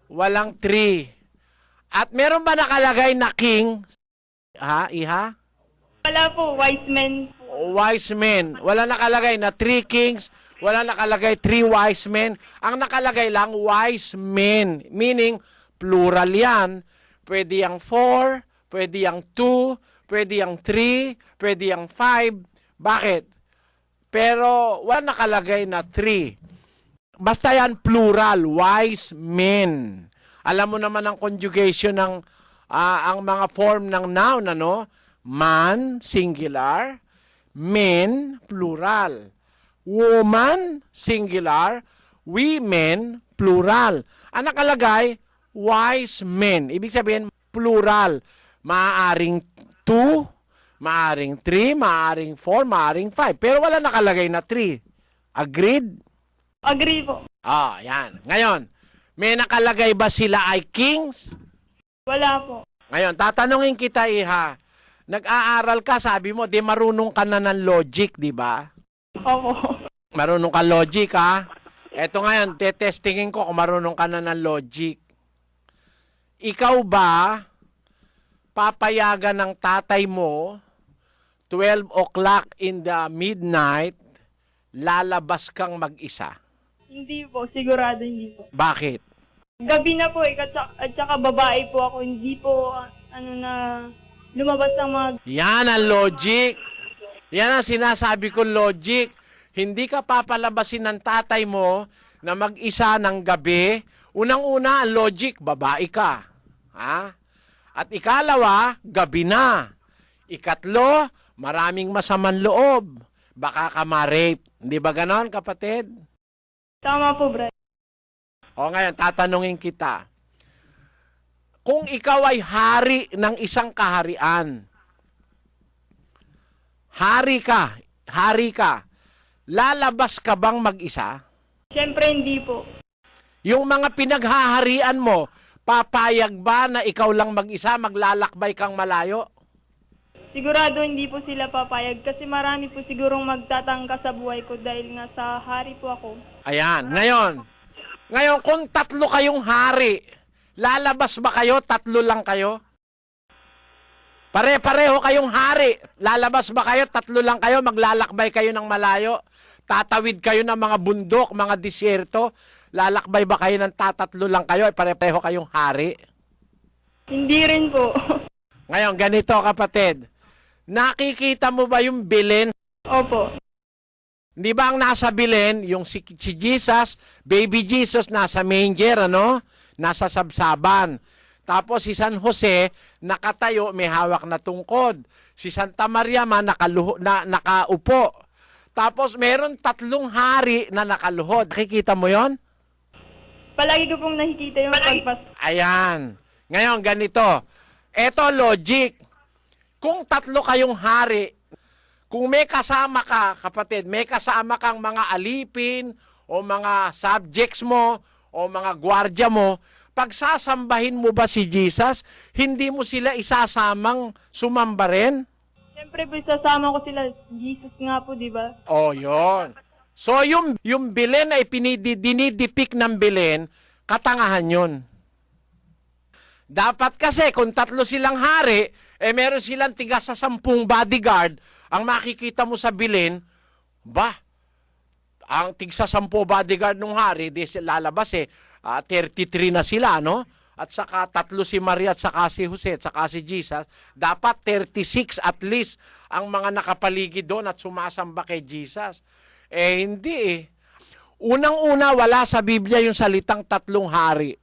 Walang 3. At meron ba nakalagay na king? Iha? Wala po, wise men. Wise men. Wala nakalagay na 3 kings. Wala nakalagay 3 wise men. Ang nakalagay lang, wise men. Meaning, plural yan. Pwede yung 4, pwede yung 2, pwede yung 3, pwede yung 5. Bakit? Pero wala nakalagay na 3. Basta yan plural, wise men. Alam mo naman ang conjugation ng ang mga form ng noun, Man, singular. Men, plural. Woman, singular. Women, plural. Ang nakalagay, wise men. Ibig sabihin, plural. Maaaring 2, maaaring 3, maaaring 4, maaaring 5. Pero wala nakalagay na 3. Agreed? Agree po. Yan. Ngayon, may nakalagay ba sila ay kings? Wala po. Ngayon, tatanungin kita, Iha. Nag-aaral ka, sabi mo, di marunong ka na ng logic, di ba? Opo. Marunong ka logic, ha? Eto ngayon, tetestingin ko kung marunong ka na ng logic. Ikaw ba, papayagan ng tatay mo, 12 o'clock in the midnight, lalabas kang mag-isa? Hindi po, sigurado hindi po. Bakit? Gabi na po, at saka babae po ako. Hindi po, lumabas ng mga... Yan ang logic. Yan ang sinasabi ko, logic. Hindi ka papalabasin ng tatay mo na mag-isa ng gabi. Unang-una, ang logic, babae ka. At ikalawa, gabi na. Ikatlo, maraming masamang loob. Baka ka ma-rape. Hindi ba ganon, kapatid? Tama po, Brad. O ngayon, tatanungin kita. Kung ikaw ay hari ng isang kaharian, hari ka, lalabas ka bang mag-isa? Siyempre, hindi po. Yung mga pinaghaharian mo, papayag ba na ikaw lang mag-isa, maglalakbay kang malayo? Sigurado hindi po sila papayag kasi marami po sigurong magtatangka sa buhay ko dahil nga sa hari po ako. Ayan, ngayon kung 3 kayong hari, lalabas ba kayo? 3 lang kayo? Pare-pareho kayong hari, lalabas ba kayo? 3 lang kayo, maglalakbay kayo ng malayo? Tatawid kayo ng mga bundok, mga disyerto? Lalakbay ba kayo ng 3 lang kayo? Pare-pareho kayong hari? Hindi rin po. Ngayon, ganito kapatid, nakikita mo ba yung bilin? Opo. Di ba ang nasa bilin, yung si Jesus, baby Jesus, nasa manger, ano? Nasa sabsaban. Tapos si San Jose, nakatayo, may hawak na tungkod. Si Santa Maria nakaupo. Tapos meron 3 hari na nakaluhod. Nakikita mo yon? Palagi ko pong nakikita yung pagpas. Ayan. Ngayon, ganito. Eto logic. Kung 3 kayong hari, kung may kasama ka, kapatid, may kasama kang mga alipin o mga subjects mo o mga gwardya mo, pagsasambahin mo ba si Jesus, hindi mo sila isasamang sumamba rin? Siyempre po, isasama ko sila. Jesus nga po, di ba? Oh, yon. So, yung bilin ay dinidipik ng bilin, katangahan yun. Dapat kasi, kung 3 silang hari, meron silang tiga sa 10 bodyguard, ang makikita mo sa bilin, ang tig sa 10 bodyguard ng hari, di lalabas 33 na sila, no? At saka 3 si Maria, at saka si Jose, at saka si Jesus. Dapat 36 at least ang mga nakapaligid doon at sumasamba kay Jesus. Hindi. Unang-una, wala sa Biblia yung salitang 3 hari.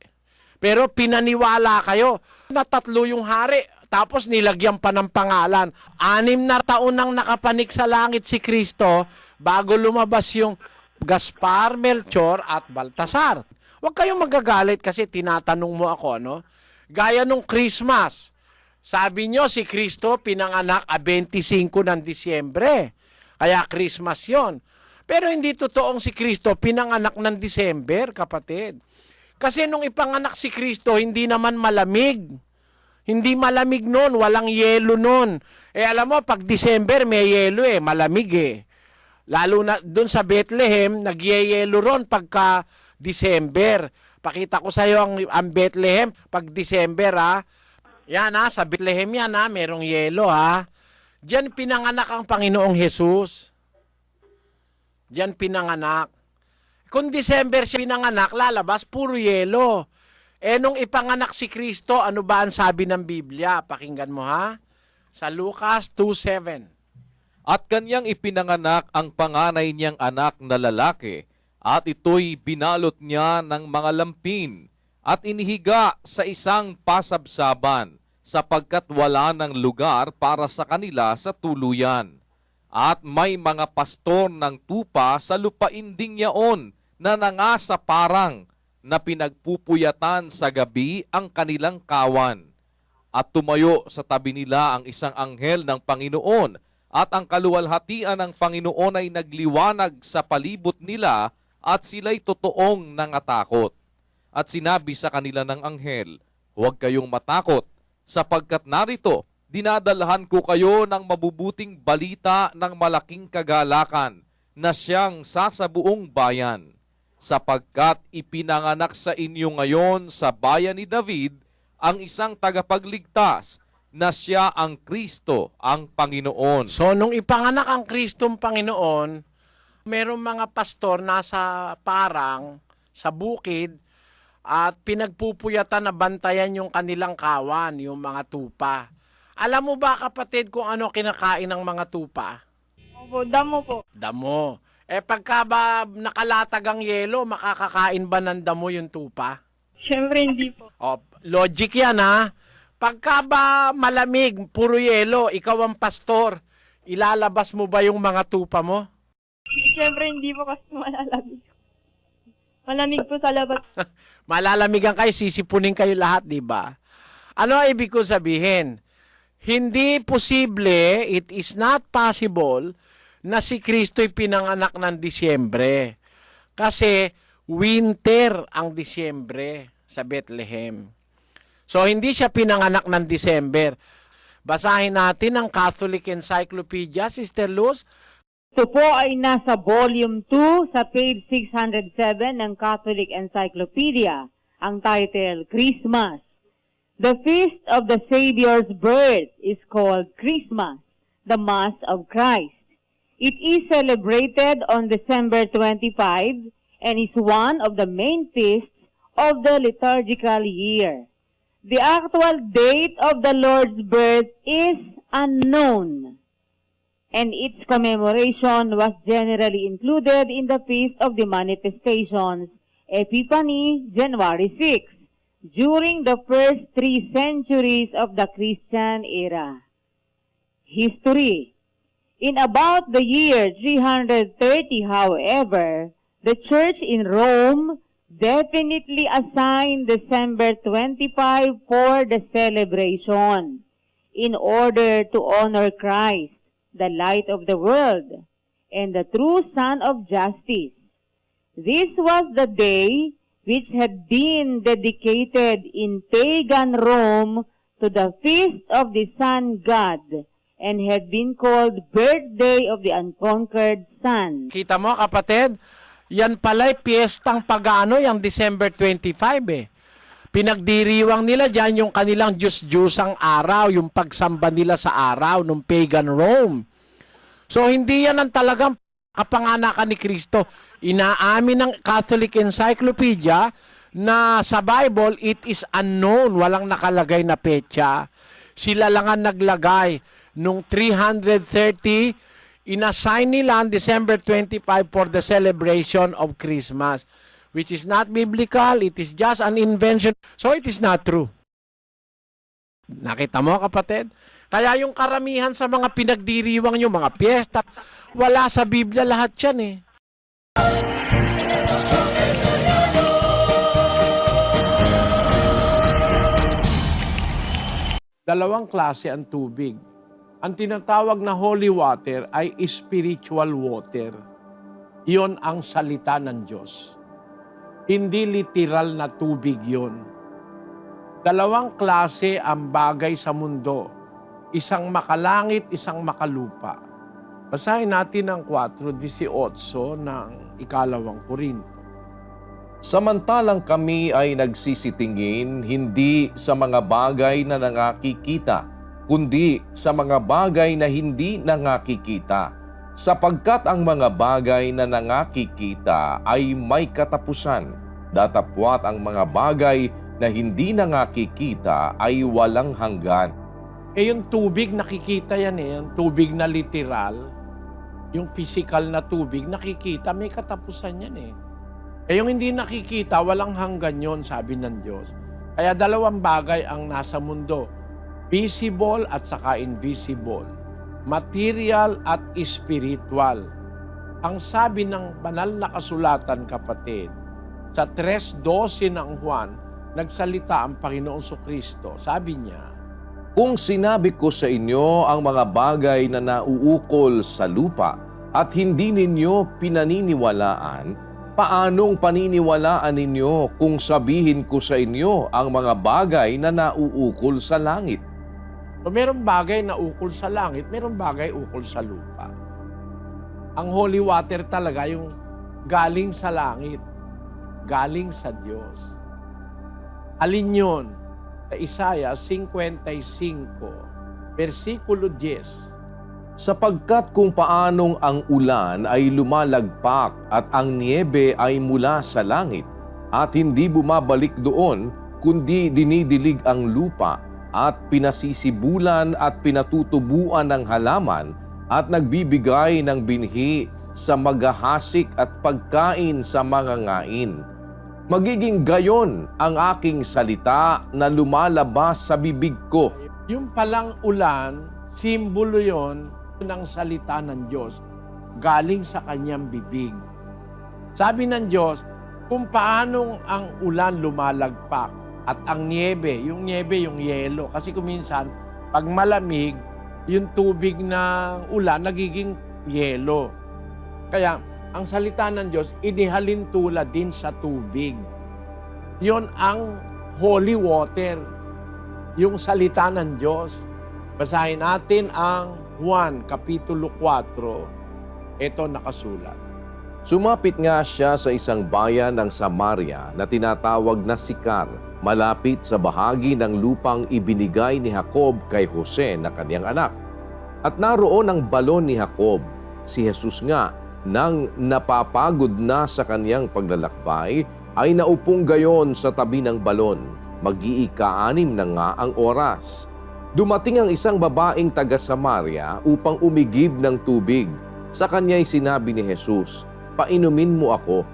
Pero pinaniwala kayo na 3 yung hari. Tapos nilagyan pa ng pangalan. 6 na taon nang nakapanik sa langit si Kristo bago lumabas yung Gaspar, Melchor at Baltasar. Huwag kayong magagalit kasi tinatanong mo ako, no? Gaya nung Christmas. Sabi nyo si Kristo pinanganak 25 ng Disyembre. Kaya Christmas yon. Pero hindi totoong si Kristo pinanganak ng December, kapatid. Kasi nung ipanganak si Kristo, hindi naman malamig. Hindi malamig noon, walang yelo noon. Alam mo, pag December may yelo malamig Lalo na doon sa Bethlehem, nagyeyelo ron pagka December. Pakita ko sa iyo ang Bethlehem pag December Yan sa Bethlehem yan merong yelo Diyan pinanganak ang Panginoong Jesus. Diyan pinanganak. Kung December siya pinanganak, lalabas puro yelo. Nung ipanganak si Kristo, ano ba ang sabi ng Biblia? Pakinggan mo Sa Lucas 2:7. At kanyang ipinanganak ang panganay niyang anak na lalaki, at ito'y binalot niya ng mga lampin, at inihiga sa isang pasabsaban, sapagkat wala ng lugar para sa kanila sa tuluyan. At may mga pastor ng tupa sa lupain ding yaon, na nangasa parang, na pinagpupuyatan sa gabi ang kanilang kawan. At tumayo sa tabi nila ang isang anghel ng Panginoon, at ang kaluwalhatian ng Panginoon ay nagliwanag sa palibot nila, at sila'y totoong nangatakot. At sinabi sa kanila ng anghel, huwag kayong matakot, sapagkat narito, dinadalhan ko kayo ng mabubuting balita ng malaking kagalakan, na siyang sasabuong bayan. Sapagkat ipinanganak sa inyo ngayon sa bayan ni David, ang isang tagapagligtas, na siya ang Kristo, ang Panginoon. So, nung ipanganak ang Kristong Panginoon, merong mga pastor nasa parang, sa bukid, at pinagpupuyatan na bantayan yung kanilang kawan, yung mga tupa. Alam mo ba, kapatid, kung ano kinakain ng mga tupa? Opo, damo po. Damo. Pagka ba nakalatag ang yelo, makakakain ba ng damo yung tupa? Siyempre, hindi po. Logic yan Pagka ba malamig, puro yelo, ikaw ang pastor, Ilalabas mo ba yung mga tupa mo? Siyempre, hindi po kasi malalamig. Malamig po sa labas. Malalamigan kayo, sisipunin kayo lahat, di ba? Ano ang ibig ko sabihin? Hindi posible, it is not possible, na si Kristo'y pinanganak ng Disyembre. Kasi winter ang Disyembre sa Bethlehem. So, hindi siya pinanganak ng December. Basahin natin ang Catholic Encyclopedia, Sister Luz. Ito po ay nasa volume 2 sa page 607 ng Catholic Encyclopedia. Ang title, Christmas. The feast of the Savior's birth is called Christmas, the Mass of Christ. It is celebrated on December 25 and is one of the main feasts of the liturgical year. The actual date of the Lord's birth is unknown, and its commemoration was generally included in the Feast of the Manifestations, Epiphany, January 6, during the first 3 centuries of the Christian era. History. In about the year 330, however, the Church in Rome definitely assigned December 25 for the celebration in order to honor Christ, the light of the world, and the true Son of Justice. This was the day which had been dedicated in pagan Rome to the feast of the Sun God and had been called Birthday of the Unconquered Sun. Kita mo, kapatid, yan pala'y piyestang pagano, yung December 25 eh. Pinagdiriwang nila dyan yung kanilang Diyos-Diyosang araw, yung pagsamba nila sa araw ng pagan Rome. So, hindi yan ang talagang kapanganakan ni Kristo. Inaamin ng Catholic Encyclopedia na sa Bible, it is unknown, walang nakalagay na petsa. Sila lang ang naglagay nung 330, inassign nila ang December 25 for the celebration of Christmas, which is not biblical, it is just an invention. So it is not true. Nakita mo, kapatid? Kaya yung karamihan sa mga pinagdiriwang nyo, mga piyesta, wala sa Biblia lahat yan eh. Dalawang klase ang tubig. Ang tinatawag na holy water ay spiritual water. Iyon ang salita ng Diyos. Hindi literal na tubig yon. Dalawang klase ang bagay sa mundo. Isang makalangit, isang makalupa. Basahin natin ang 4:18 ng 2 Korinto. Samantalang kami ay nagsisitingin hindi sa mga bagay na nangakikita, kundi sa mga bagay na hindi nangakikita, sapagkat ang mga bagay na nangakikita ay may katapusan, datapwat ang mga bagay na hindi nangakikita ay walang hanggan. Yung tubig, nakikita yan eh. Yung tubig na literal, yung physical na tubig, nakikita, may katapusan yan eh. Yung hindi nakikita, walang hanggan yon, sabi ng Diyos. Kaya dalawang bagay ang nasa mundo. Visible at saka invisible. Material at spiritual. Ang sabi ng banal na kasulatan, kapatid, sa 3:12 ng Juan, nagsalita ang Panginoong Kristo. Sabi niya, Kung sinabi ko sa inyo ang mga bagay na nauukol sa lupa at hindi ninyo pinaniniwalaan, paanong paniniwalaan ninyo kung sabihin ko sa inyo ang mga bagay na nauukol sa langit? So, merong bagay na ukol sa langit, merong bagay ukol sa lupa. Ang holy water talaga yung galing sa langit, galing sa Diyos. Alin yun? Sa Isaiah 55, versikulo 10. Sapagkat kung paanong ang ulan ay lumalagpak at ang niebe ay mula sa langit at hindi bumabalik doon, kundi dinidilig ang lupa at pinasisibulan at pinatutubuan ng halaman at nagbibigay ng binhi sa maghahasik at pagkain sa mangangain. Magiging gayon ang aking salita na lumalabas sa bibig ko. Yung palang ulan, simbolo yon ng salita ng Diyos galing sa kanyang bibig. Sabi ng Diyos, kung paanong ang ulan lumalagpak at ang niebe, yung yelo. Kasi kuminsan, pag malamig, yung tubig ng ulan nagiging yelo. Kaya, ang salita ng Diyos, inihalin tulad din sa tubig. Yon ang holy water, yung salita ng Diyos. Basahin natin ang Juan, Kapitulo 4. Ito nakasulat. Sumapit nga siya sa isang bayan ng Samaria na tinatawag na Sicar, malapit sa bahagi ng lupang ibinigay ni Jacob kay Jose na kanyang anak. At naroon ang balon ni Jacob. Si Jesus nga, nang napapagod na sa kanyang paglalakbay, ay naupong gayon sa tabi ng balon. Mag-iika-6 na nga ang oras. Dumating ang isang babaeng taga Samaria upang umigib ng tubig. Sa kanya'y sinabi ni Jesus, "Painumin mo ako,"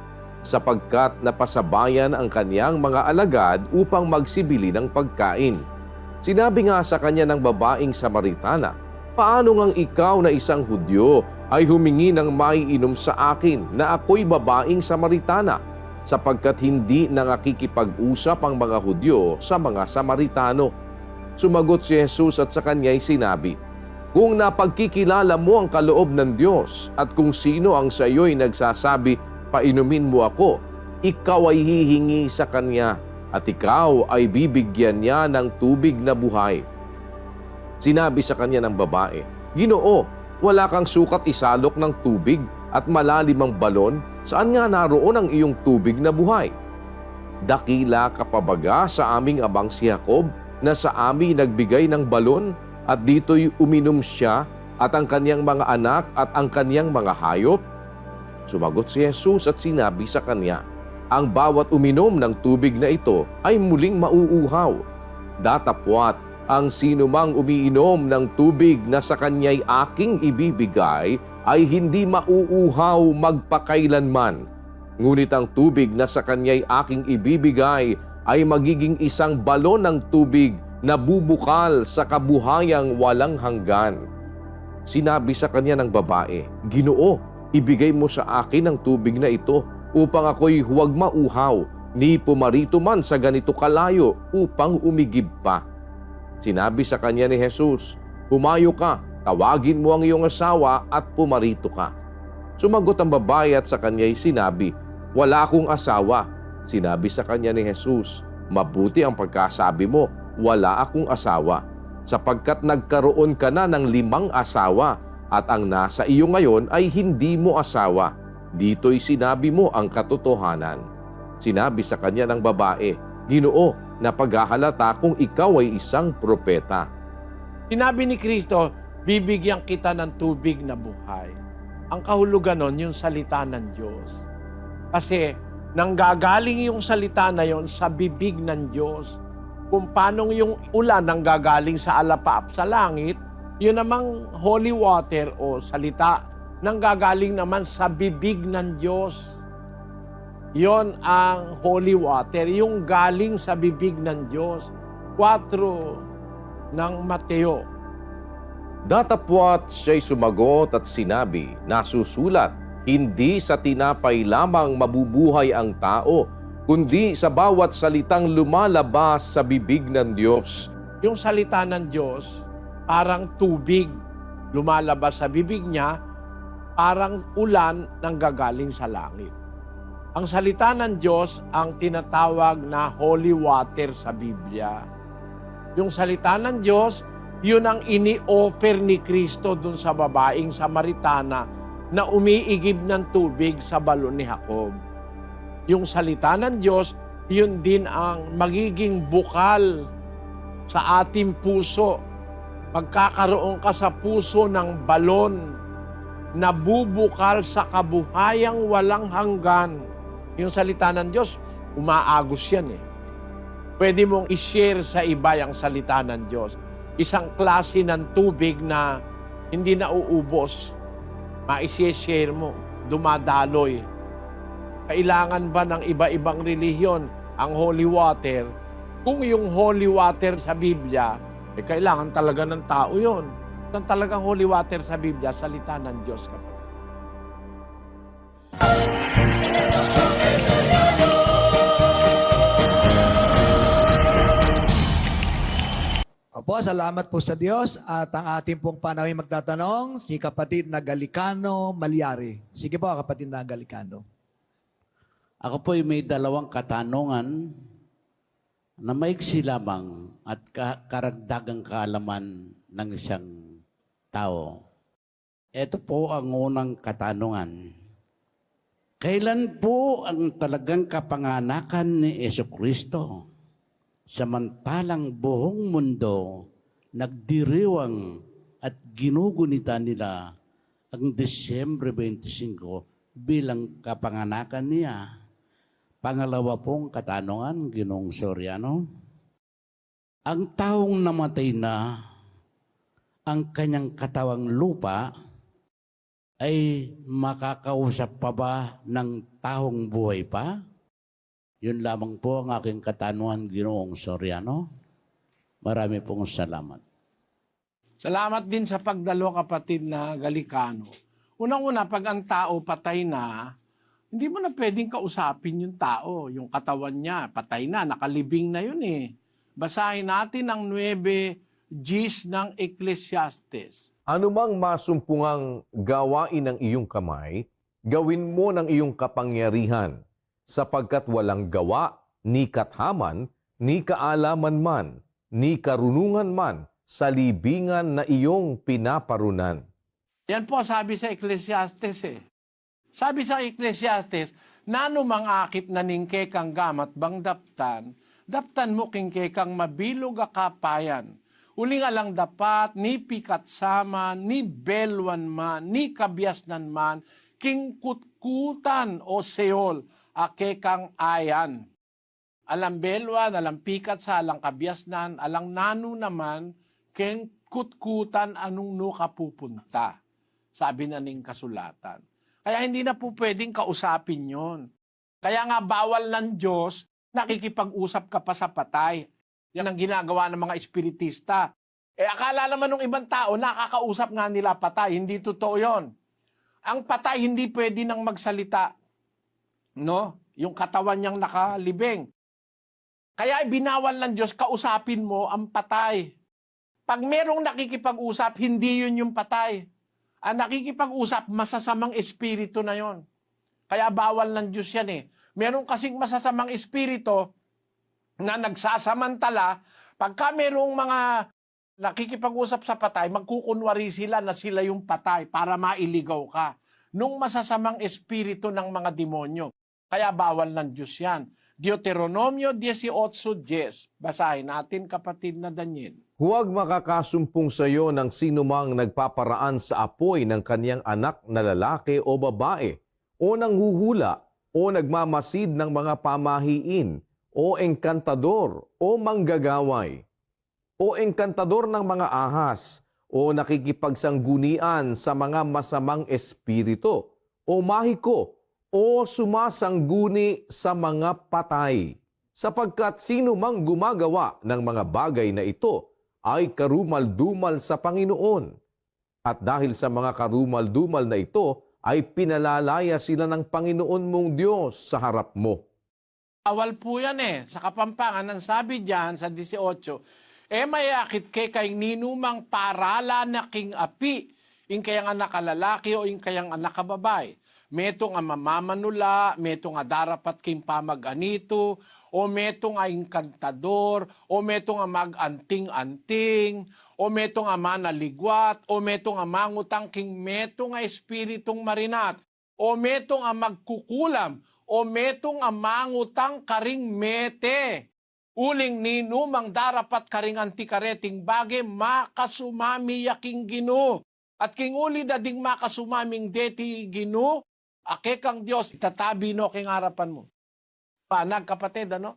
sapagkat napasabayan ang kanyang mga alagad upang magsibili ng pagkain. Sinabi nga sa kanya ng babaeng Samaritana, "Paano ngang ikaw na isang Hudyo ay humingi ng maiinom sa akin na ako'y babaeng Samaritana, sapagkat hindi nakikipag-usap ang mga Hudyo sa mga Samaritano?" Sumagot si Jesus at sa kanya'y sinabi, "Kung napagkikilala mo ang kaloob ng Diyos at kung sino ang sa iyo'y nagsasabi, 'Painumin mo ako,' ikaw ay hihingi sa kanya at ikaw ay bibigyan niya ng tubig na buhay." Sinabi sa kanya ng babae, "Ginoo, wala kang sukat isalok ng tubig at malalim ang balon, saan nga naroon ang iyong tubig na buhay? Dakila ka pa baga sa aming amang si Jacob na sa amin nagbigay ng balon at dito'y uminom siya at ang kanyang mga anak at ang kanyang mga hayop?" Sumagot si Jesus at sinabi sa kanya, "Ang bawat uminom ng tubig na ito ay muling mauuhaw. Datapwat, ang sinumang umiinom ng tubig na sa kanya'y aking ibibigay ay hindi mauuhaw magpakailanman. Ngunit ang tubig na sa kanya'y aking ibibigay ay magiging isang balon ng tubig na bubukal sa kabuhayang walang hanggan." Sinabi sa kanya ng babae, "Ginoo, ibigay mo sa akin ang tubig na ito upang ako'y huwag mauhaw, ni pumarito man sa ganito kalayo upang umigib pa." Sinabi sa kanya ni Jesus, "Humayo ka, tawagin mo ang iyong asawa at pumarito ka." Sumagot ang babae at sa kanya'y sinabi, "Wala akong asawa." Sinabi sa kanya ni Jesus, "Mabuti ang pagkasabi mo, wala akong asawa, sapagkat nagkaroon ka na ng 5 asawa at ang nasa iyo ngayon ay hindi mo asawa. Dito'y sinabi mo ang katotohanan." Sinabi sa kanya ng babae, "Ginoo, napaghahalata kung ikaw ay isang propeta." Sinabi ni Kristo, bibigyan kita ng tubig na buhay. Ang kahulugan nun, yung salita ng Diyos. Kasi nanggagaling yung salita na yon sa bibig ng Diyos. Kung paano yung ulan nanggagaling sa alapaap sa langit, yun namang holy water o salita nanggagaling naman sa bibig ng Diyos. Yon ang holy water, yung galing sa bibig ng Diyos. 4 ng Mateo. Datapwat siya'y sumagot at sinabi, "Nasusulat, hindi sa tinapay lamang mabubuhay ang tao, kundi sa bawat salitang lumalabas sa bibig ng Diyos." Yung salita ng Diyos, parang tubig lumalabas sa bibig niya, parang ulan nanggagaling sa langit. Ang salita ng Diyos ang tinatawag na holy water sa Biblia. Yung salita ng Diyos, yun ang ini-offer ni Kristo dun sa babaeng Samaritana na umiigib ng tubig sa balon ni Jacob. Yung salita ng Diyos, yun din ang magiging bukal sa ating puso. Magkakaroon ka sa puso ng balon na bubukal sa kabuhayang walang hanggan. Yung salita ng Diyos, umaagos yan eh. Pwede mong i-share sa iba yung salita ng Diyos. Isang klase ng tubig na hindi nauubos. Ma-share mo, dumadaloy. Kailangan ba ng iba-ibang relihiyon ang holy water? Kung yung holy water sa Biblia, kailangan talaga ng tao yon. Ang talagang holy water sa Biblia, salita ng Diyos, kapatid. Opo, salamat po sa Diyos at ang ating pong panawin magtatanong, si kapatid na Galicano Malyari. Sige po, kapatid na Galicano. Ako po'y may dalawang katanungan na maiksi lamang at karagdagang kaalaman ng isang tao. Ito po ang unang katanungan. Kailan po ang talagang kapanganakan ni Jesucristo? Samantalang buong mundo nagdiriwang at ginugunita nila ang Disyembre 25 bilang kapanganakan niya. Pangalawa pong katanungan, Ginoong Soriano. Ang taong namatay na ang kanyang katawang lupa ay makakausap pa ba ng taong buhay pa? Yun lamang po ang aking katanungan, Ginoong Soriano. Marami pong salamat. Salamat din sa pagdalo, kapatid na Galicano. Unang-una, pag ang tao patay na, hindi mo na pwedeng kausapin yung tao. Yung katawan niya, patay na, nakalibing na yun eh. Basahin natin ang 9 Gs ng Ecclesiastes. Anumang masumpungang gawain ng iyong kamay, gawin mo ng iyong kapangyarihan, sapagkat walang gawa, ni kathaman, ni kaalaman man, ni karunungan man, sa libingan na iyong pinaparunan. Yan po sabi sa Ecclesiastes eh. Sabi sa Ecclesiastes, nanumang akit na ningke kang gamat bang daptan mo kingke kang mabilog a kapayan. Uling alang dapat, ni pikatsaman, ni belwan man, ni kabyasnan man, king kutkutan o seol, ake kang ayan. Alang belwan, alang pikat sa alang kabyasnan, alang nanu naman, king kutkutan anong no kapupunta. Sabi na ning kasulatan. Kaya hindi na po pwedeng kausapin yon. Kaya nga bawal ng Diyos, nakikipag-usap ka pa sa patay. Yan ang ginagawa ng mga espiritista. Akala naman ng ibang tao, nakakausap nga nila patay. Hindi totoo yon. Ang patay hindi pwede nang magsalita. No? Yung katawan niyang nakalibing. Kaya binawal ng Diyos, kausapin mo ang patay. Pag merong nakikipag-usap, hindi yun yung patay. Ang nakikipag-usap, masasamang espiritu na yon. Kaya bawal ng Diyos yan eh. Meron kasing masasamang espiritu na nagsasamantala, pagka merong mga nakikipag-usap sa patay, magkukunwari sila na sila yung patay para mailigaw ka. Nung masasamang espiritu ng mga demonyo. Kaya bawal ng Diyos yan. Deuteronomio 18:10. Basahin natin, kapatid na Daniel. Huwag makakasumpong sa iyo ng sinumang nagpaparaan sa apoy ng kaniyang anak na lalaki o babae, o nanghuhula, o nagmamasid ng mga pamahiin, o engkantador, o manggagaway, o engkantador ng mga ahas, o nakikipagsanggunian sa mga masamang espiritu, o mahiko, o sumasangguni sa mga patay. Sapagkat sino mang gumagawa ng mga bagay na ito, ay karumal-dumal sa Panginoon. At dahil sa mga karumal-dumal na ito, ay pinalalaya sila ng Panginoon mong Diyos sa harap mo. Awal po yan eh. Sa Kapampangan, ang sabi diyan sa 18, mayakit kay ninumang parala na king api, ing kayang anak lalaki o ing kayang anak babae. Metong ang mamamanula, metong nga darapat king pamag-anito, o metong nga inkantador, o metong nga mag-anting-anting, o metong nga manaligwat, o metong nga mangutang king metong nga espiritong marinat, o metong nga magkukulam, o metong nga mangutang karing mete. Uling ninumang darapat karing antikareting bage, makasumami yaking Gino. At king uli dading makasumaming deti Gino, ake kang Diyos, itatabi no king harapan mo. Panag, kapatid, ano?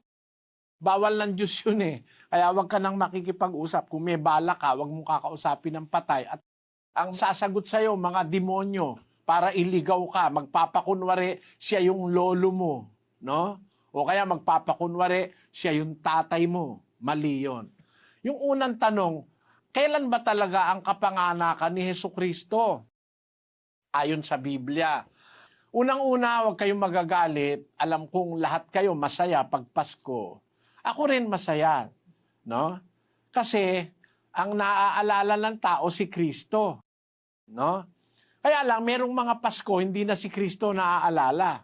Bawal ng Diyos yun eh. Kaya wag ka nang makikipag-usap. Kung may bala ka, wag mong kakausapin ng patay. At ang sasagot sa'yo, mga demonyo, para iligaw ka, magpapakunwari siya yung lolo mo. No? O kaya magpapakunwari siya yung tatay mo. Mali yun. Yung unang tanong, kailan ba talaga ang kapanganakan ni Hesukristo? Ayon sa Biblia. Unang-una, huwag kayong magagalit. Alam kong lahat kayo masaya pag Pasko. Ako rin masaya, no? Kasi ang naaalala ng tao si Kristo, no? Kaya lang merong mga Pasko hindi na si Kristo naaalala.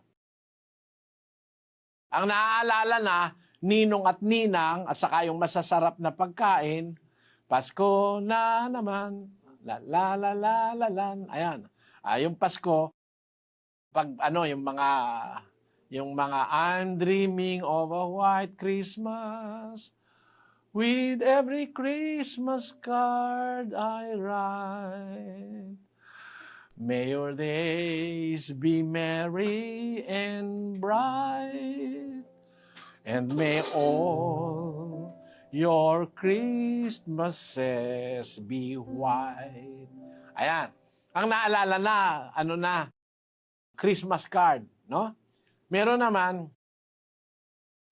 Ang naaalala na ninong at ninang at saka yung masasarap na pagkain, Pasko na naman, la la la la la la. Ayan. Yung Pasko, pag yung mga I'm dreaming of a white Christmas, with every Christmas card I write. May your days be merry and bright, and may all your Christmases be white. Ayan. Ang naalala na, Christmas card, no? Meron naman,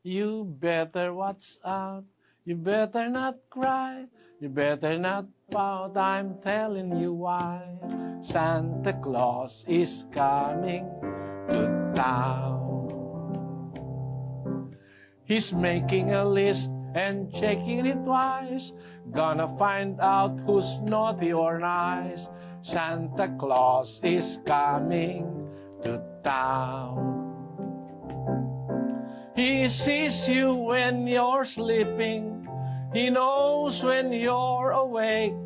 you better watch out, you better not cry, you better not pout, I'm telling you why. Santa Claus is coming to town. He's making a list and checking it twice, gonna find out who's naughty or nice. Santa Claus is coming to town. He sees you when you're sleeping. He knows when you're awake.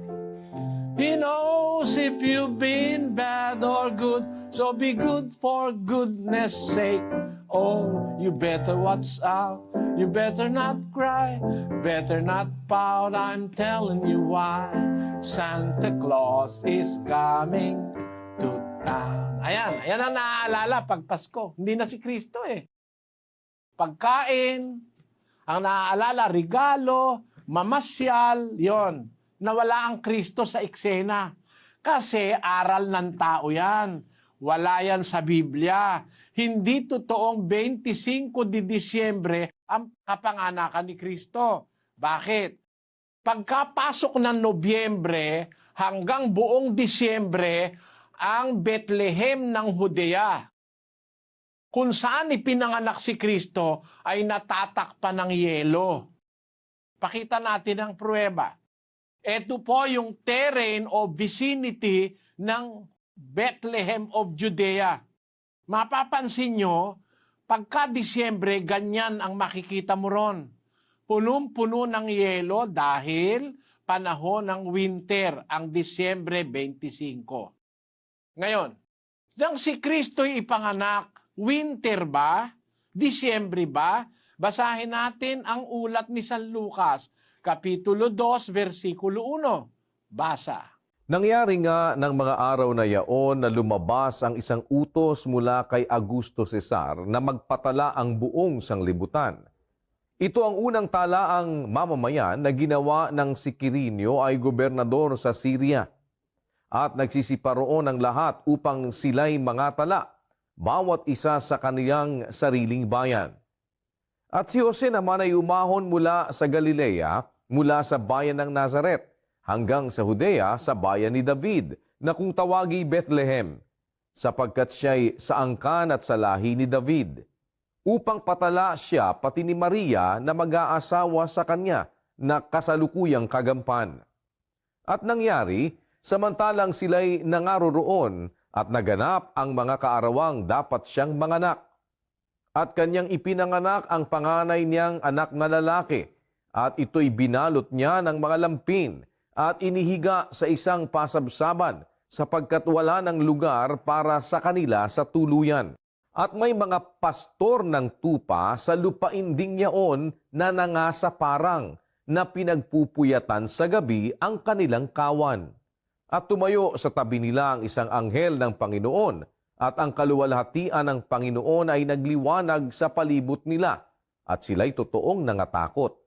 He knows if you've been bad or good. So be good for goodness sake. Oh, you better watch out. You better not cry. Better not pout. I'm telling you why. Santa Claus is coming to town. Ayan ang naaalala pag Pasko. Hindi na si Kristo eh. Pagkain, ang naaalala, regalo, mamasyal, yon. Nawala ang Kristo sa eksena. Kasi aral ng tao yan. Wala yan sa Biblia. Hindi totoong 25 de Disyembre ang kapanganakan ni Kristo. Bakit? Pagkapasok ng Nobyembre hanggang buong Disyembre, ang Bethlehem ng Judea, kung saan ipinanganak si Kristo, ay natatakpan ng yelo. Pakita natin ang pruweba. Ito po yung terrain o vicinity ng Bethlehem of Judea. Mapapansin nyo, pagka Disyembre, ganyan ang makikita mo ron. Punong-puno ng yelo dahil panahon ng winter, ang Disyembre 25. Ngayon, nang si Kristo'y ipanganak, winter ba? Disyembre ba? Basahin natin ang ulat ni San Lucas, Kapitulo 2, versikulo 1. Basa. Nangyari nga ng mga araw na yaon na lumabas ang isang utos mula kay Augusto Cesar na magpatala ang buong sanglibutan. Ito ang unang talaang mamamayan na ginawa ng si Quirinio ay gobernador sa Syria. At nagsisiparoon ang lahat upang sila'y mangatala, bawat isa sa kaniyang sariling bayan. At si Jose naman ay umahon mula sa Galilea, mula sa bayan ng Nazaret, hanggang sa Judea sa bayan ni David, na kung tawagi Bethlehem, sapagkat siya'y sa angkan at sa lahi ni David, upang patala siya pati ni Maria na mag-aasawa sa kanya na kasalukuyang kagampan. At nangyari, samantalang sila'y nangaroroon at naganap ang mga kaarawang dapat siyang manganak. At kanyang ipinanganak ang panganay niyang anak na lalaki, at ito'y binalot niya ng mga lampin at inihiga sa isang pasabsaban sapagkat wala ng lugar para sa kanila sa tuluyan. At may mga pastor ng tupa sa lupain ding yaon na nangasaparang na pinagpupuyatan sa gabi ang kanilang kawan. At tumayo sa tabi nila ang isang anghel ng Panginoon, at ang kaluwalhatian ng Panginoon ay nagliwanag sa palibot nila, at sila'y totoong nangatakot.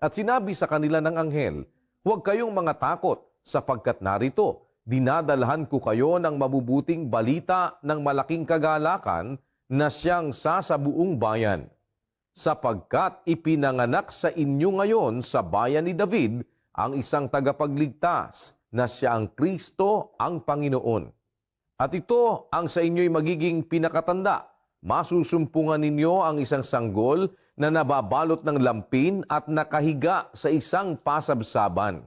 At sinabi sa kanila ng anghel, huwag kayong mga takot, sapagkat narito, dinadalhan ko kayo ng mabubuting balita ng malaking kagalakan na siyang sasabuong bayan. Sapagkat ipinanganak sa inyo ngayon sa bayan ni David ang isang tagapagligtas na siya ang Kristo ang Panginoon. At ito ang sa inyo'y magiging pinakatanda. Masusumpungan ninyo ang isang sanggol na nababalot ng lampin at nakahiga sa isang pasabsaban.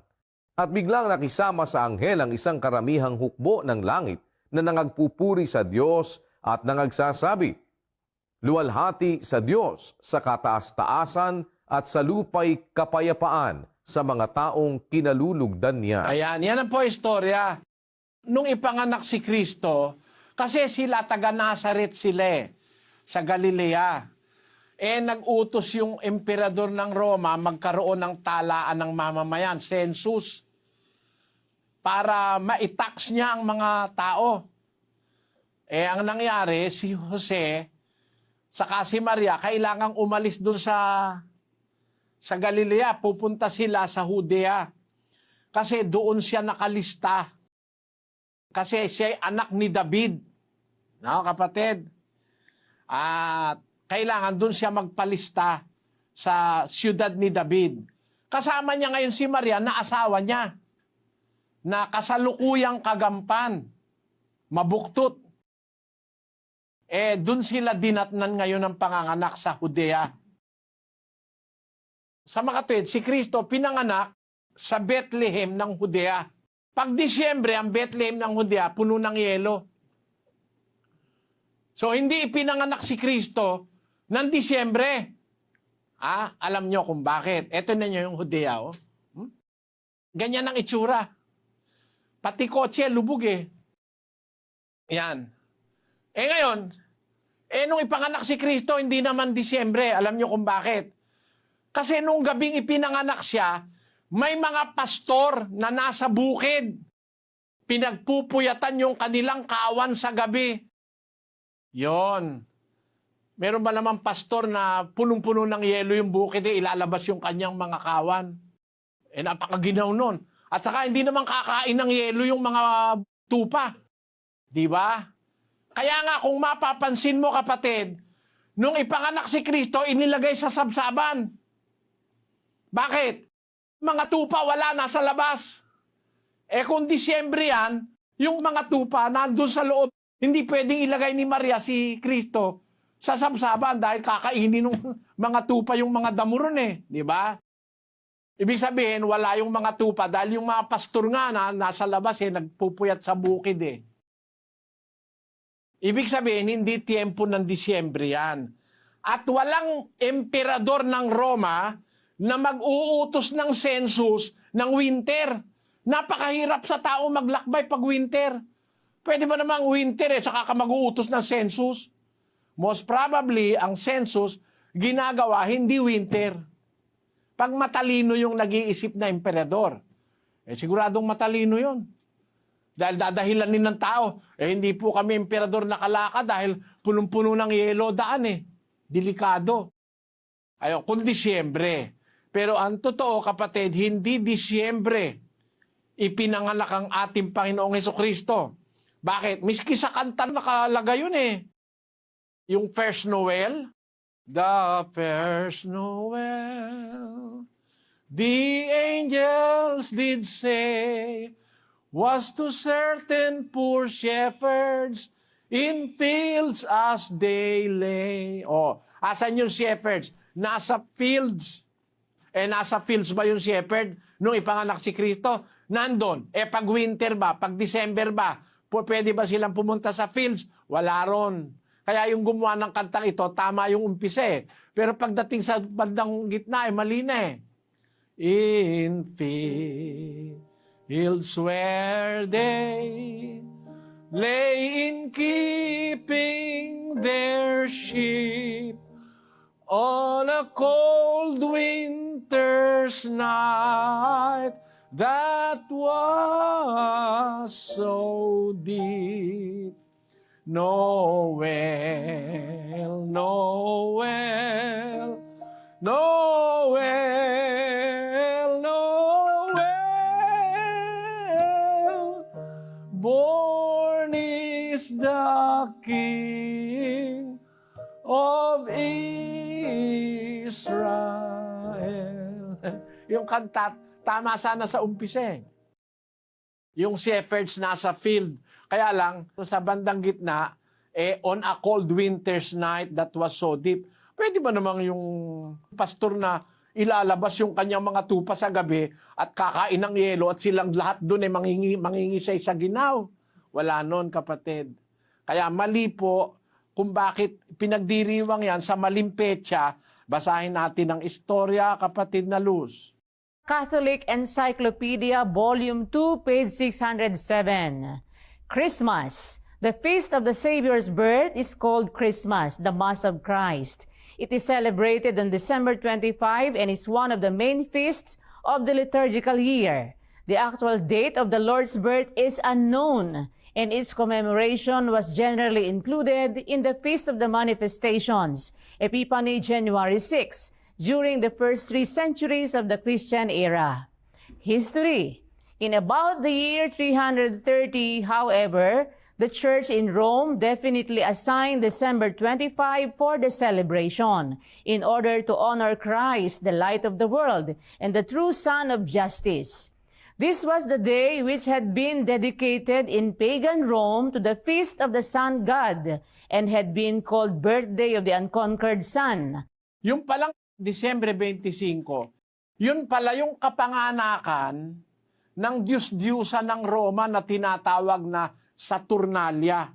At biglang nakisama sa anghel ang isang karamihang hukbo ng langit na nangagpupuri sa Diyos at nangagsasabi, "Luwalhati sa Diyos sa kataas-taasan at sa lupay kapayapaan sa mga taong kinalulugdan niya." Ayan, yan ang po istorya. Nung ipanganak si Kristo, kasi sila taga Nazaret sila sa Galilea. Nag-utos yung emperador ng Roma magkaroon ng talaan ng mamamayan, census, para ma-tax niya ang mga tao. Ang nangyari, si Jose, saka si Maria, kailangang umalis dun sa Galilea, pupunta sila sa Judea. Kasi doon siya nakalista. Kasi siya ay anak ni David. No, kapatid? At kailangan doon siya magpalista sa siyudad ni David. Kasama niya ngayon si Maria na asawa niya, na kasalukuyang kagampan, mabuktot. Doon sila dinatnan ngayon ng panganganak sa Judea. Sa makatwid, si Kristo pinanganak sa Bethlehem ng Judea. Pag Disyembre, ang Bethlehem ng Judea, puno ng yelo. So, hindi ipinanganak si Kristo ng Disyembre. Alam nyo kung bakit. Ito na nyo yung Judea, oh. Ganyan ang itsura. Pati kotse, lubog eh. Yan. Ngayon, nung ipanganak si Kristo, hindi naman Disyembre. Alam nyo kung bakit. Kasi nung gabing ipinanganak siya, may mga pastor na nasa bukid. Pinagpupuyatan yung kanilang kawan sa gabi. Yon. Meron ba naman pastor na punong-puno ng yelo yung bukid, ilalabas yung kanyang mga kawan? Napakaginaw nun. At saka hindi naman kakain ng yelo yung mga tupa. Di ba? Kaya nga kung mapapansin mo, kapatid, nung ipanganak si Kristo, inilagay sa sabsaban. Bakit? Mga tupa wala, nasa labas. Kung Disyembre yan, yung mga tupa nandun sa loob, hindi pwedeng ilagay ni Maria si Kristo sa sabsaban dahil kakainin ng mga tupa yung mga damuron di ba? Ibig sabihin, wala yung mga tupa dahil yung mga pastor nga na nasa labas nagpupuyat sa bukid Ibig sabihin, hindi tiyempo ng Disyembre yan. At walang emperador ng Roma na mag-uutos ng census ng winter. Napakahirap sa tao maglakbay pag winter. Pwede ba namang winter saka ka mag-uutos ng census? Most probably, ang census ginagawa hindi winter. Pag matalino yung nag-iisip na emperador, siguradong matalino yon. Dahil dadahilanin ng tao, hindi po kami emperador nakalaka dahil punong-puno ng yelo daan Delikado. Kung Disyembre. Pero ang totoo, kapatid, hindi Disyembre ipinanganak ang ating Panginoong Hesukristo. Bakit? Miski sa kanta nakalagay yun Yung first Noel. The first Noel, the angels did say, was to certain poor shepherds in fields as they lay. Asan yung shepherds? Nasa fields. Nasa fields ba yung shepherd nung ipanganak si Kristo? Nandun. Pag winter ba? Pag December ba? Pwede ba silang pumunta sa fields? Wala ron. Kaya yung gumawa ng kantang ito, tama yung umpisa Pero pagdating sa bandang gitna, mali na In fields where they lay in keeping their sheep on a cold winter's night that was so deep. Noel, Noel, Noel, Noel, born is the King of Israel. Yung kanta, Tama sana sa umpisa eh. Yung shepherds nasa field. Kaya lang, sa bandang gitna, on a cold winter's night that was so deep, pwede ba namang yung pastor na ilalabas yung kanyang mga tupa sa gabi at kakain ng yelo at silang lahat doon ay mangingisay sa ginaw? Wala nun, kapatid. Kaya mali po kung bakit pinagdiriwang yan sa maling petsa. Basahin natin ang istorya, kapatid na Luz. Catholic Encyclopedia, Volume 2, page 607. Christmas. The feast of the Savior's birth is called Christmas, the Mass of Christ. It is celebrated on December 25 and is one of the main feasts of the liturgical year. The actual date of the Lord's birth is unknown, and its commemoration was generally included in the Feast of the Manifestations, Epiphany, January 6, during the first 3 centuries of the Christian era. History. In about the year 330, however, the Church in Rome definitely assigned December 25 for the celebration in order to honor Christ, the light of the world, and the true Son of Justice. This was the day which had been dedicated in pagan Rome to the feast of the Sun God and had been called Birthday of the Unconquered Sun. Yung palang Disyembre 25, yun pala yung kapanganakan ng Diyos-Diyusan ng Roma na tinatawag na Saturnalia,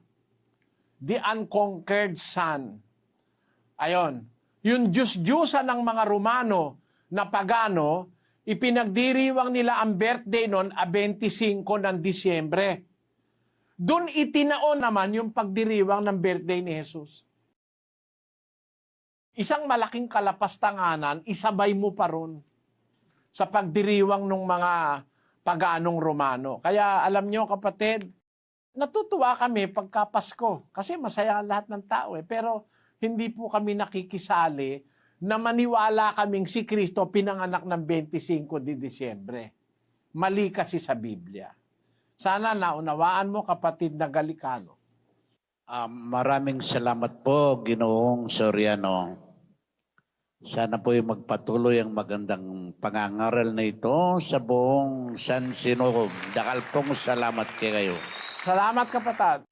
the Unconquered Sun. Ayon, yung Diyos-Diyusan ng mga Romano na pagano, ipinagdiriwang nila ang birthday noon 25 ng Disyembre. Doon itinaon naman yung pagdiriwang ng birthday ni Jesus. Isang malaking kalapastanganan, isabay mo pa ron sa pagdiriwang ng mga paganong Romano. Kaya alam nyo, kapatid, natutuwa kami pagka Pasko kasi masaya lahat ng tao eh. Pero hindi po kami nakikisali na maniwala kaming si Kristo pinanganak ng 25 de Disyembre. Mali kasi sa Biblia. Sana naunawaan mo, kapatid na Galicano. Maraming salamat po, Ginoong Soriano. Sana po yung magpatuloy ang magandang pangangaral na ito sa buong San Sinuog. Dakal pong salamat kayo. Salamat, kapatid.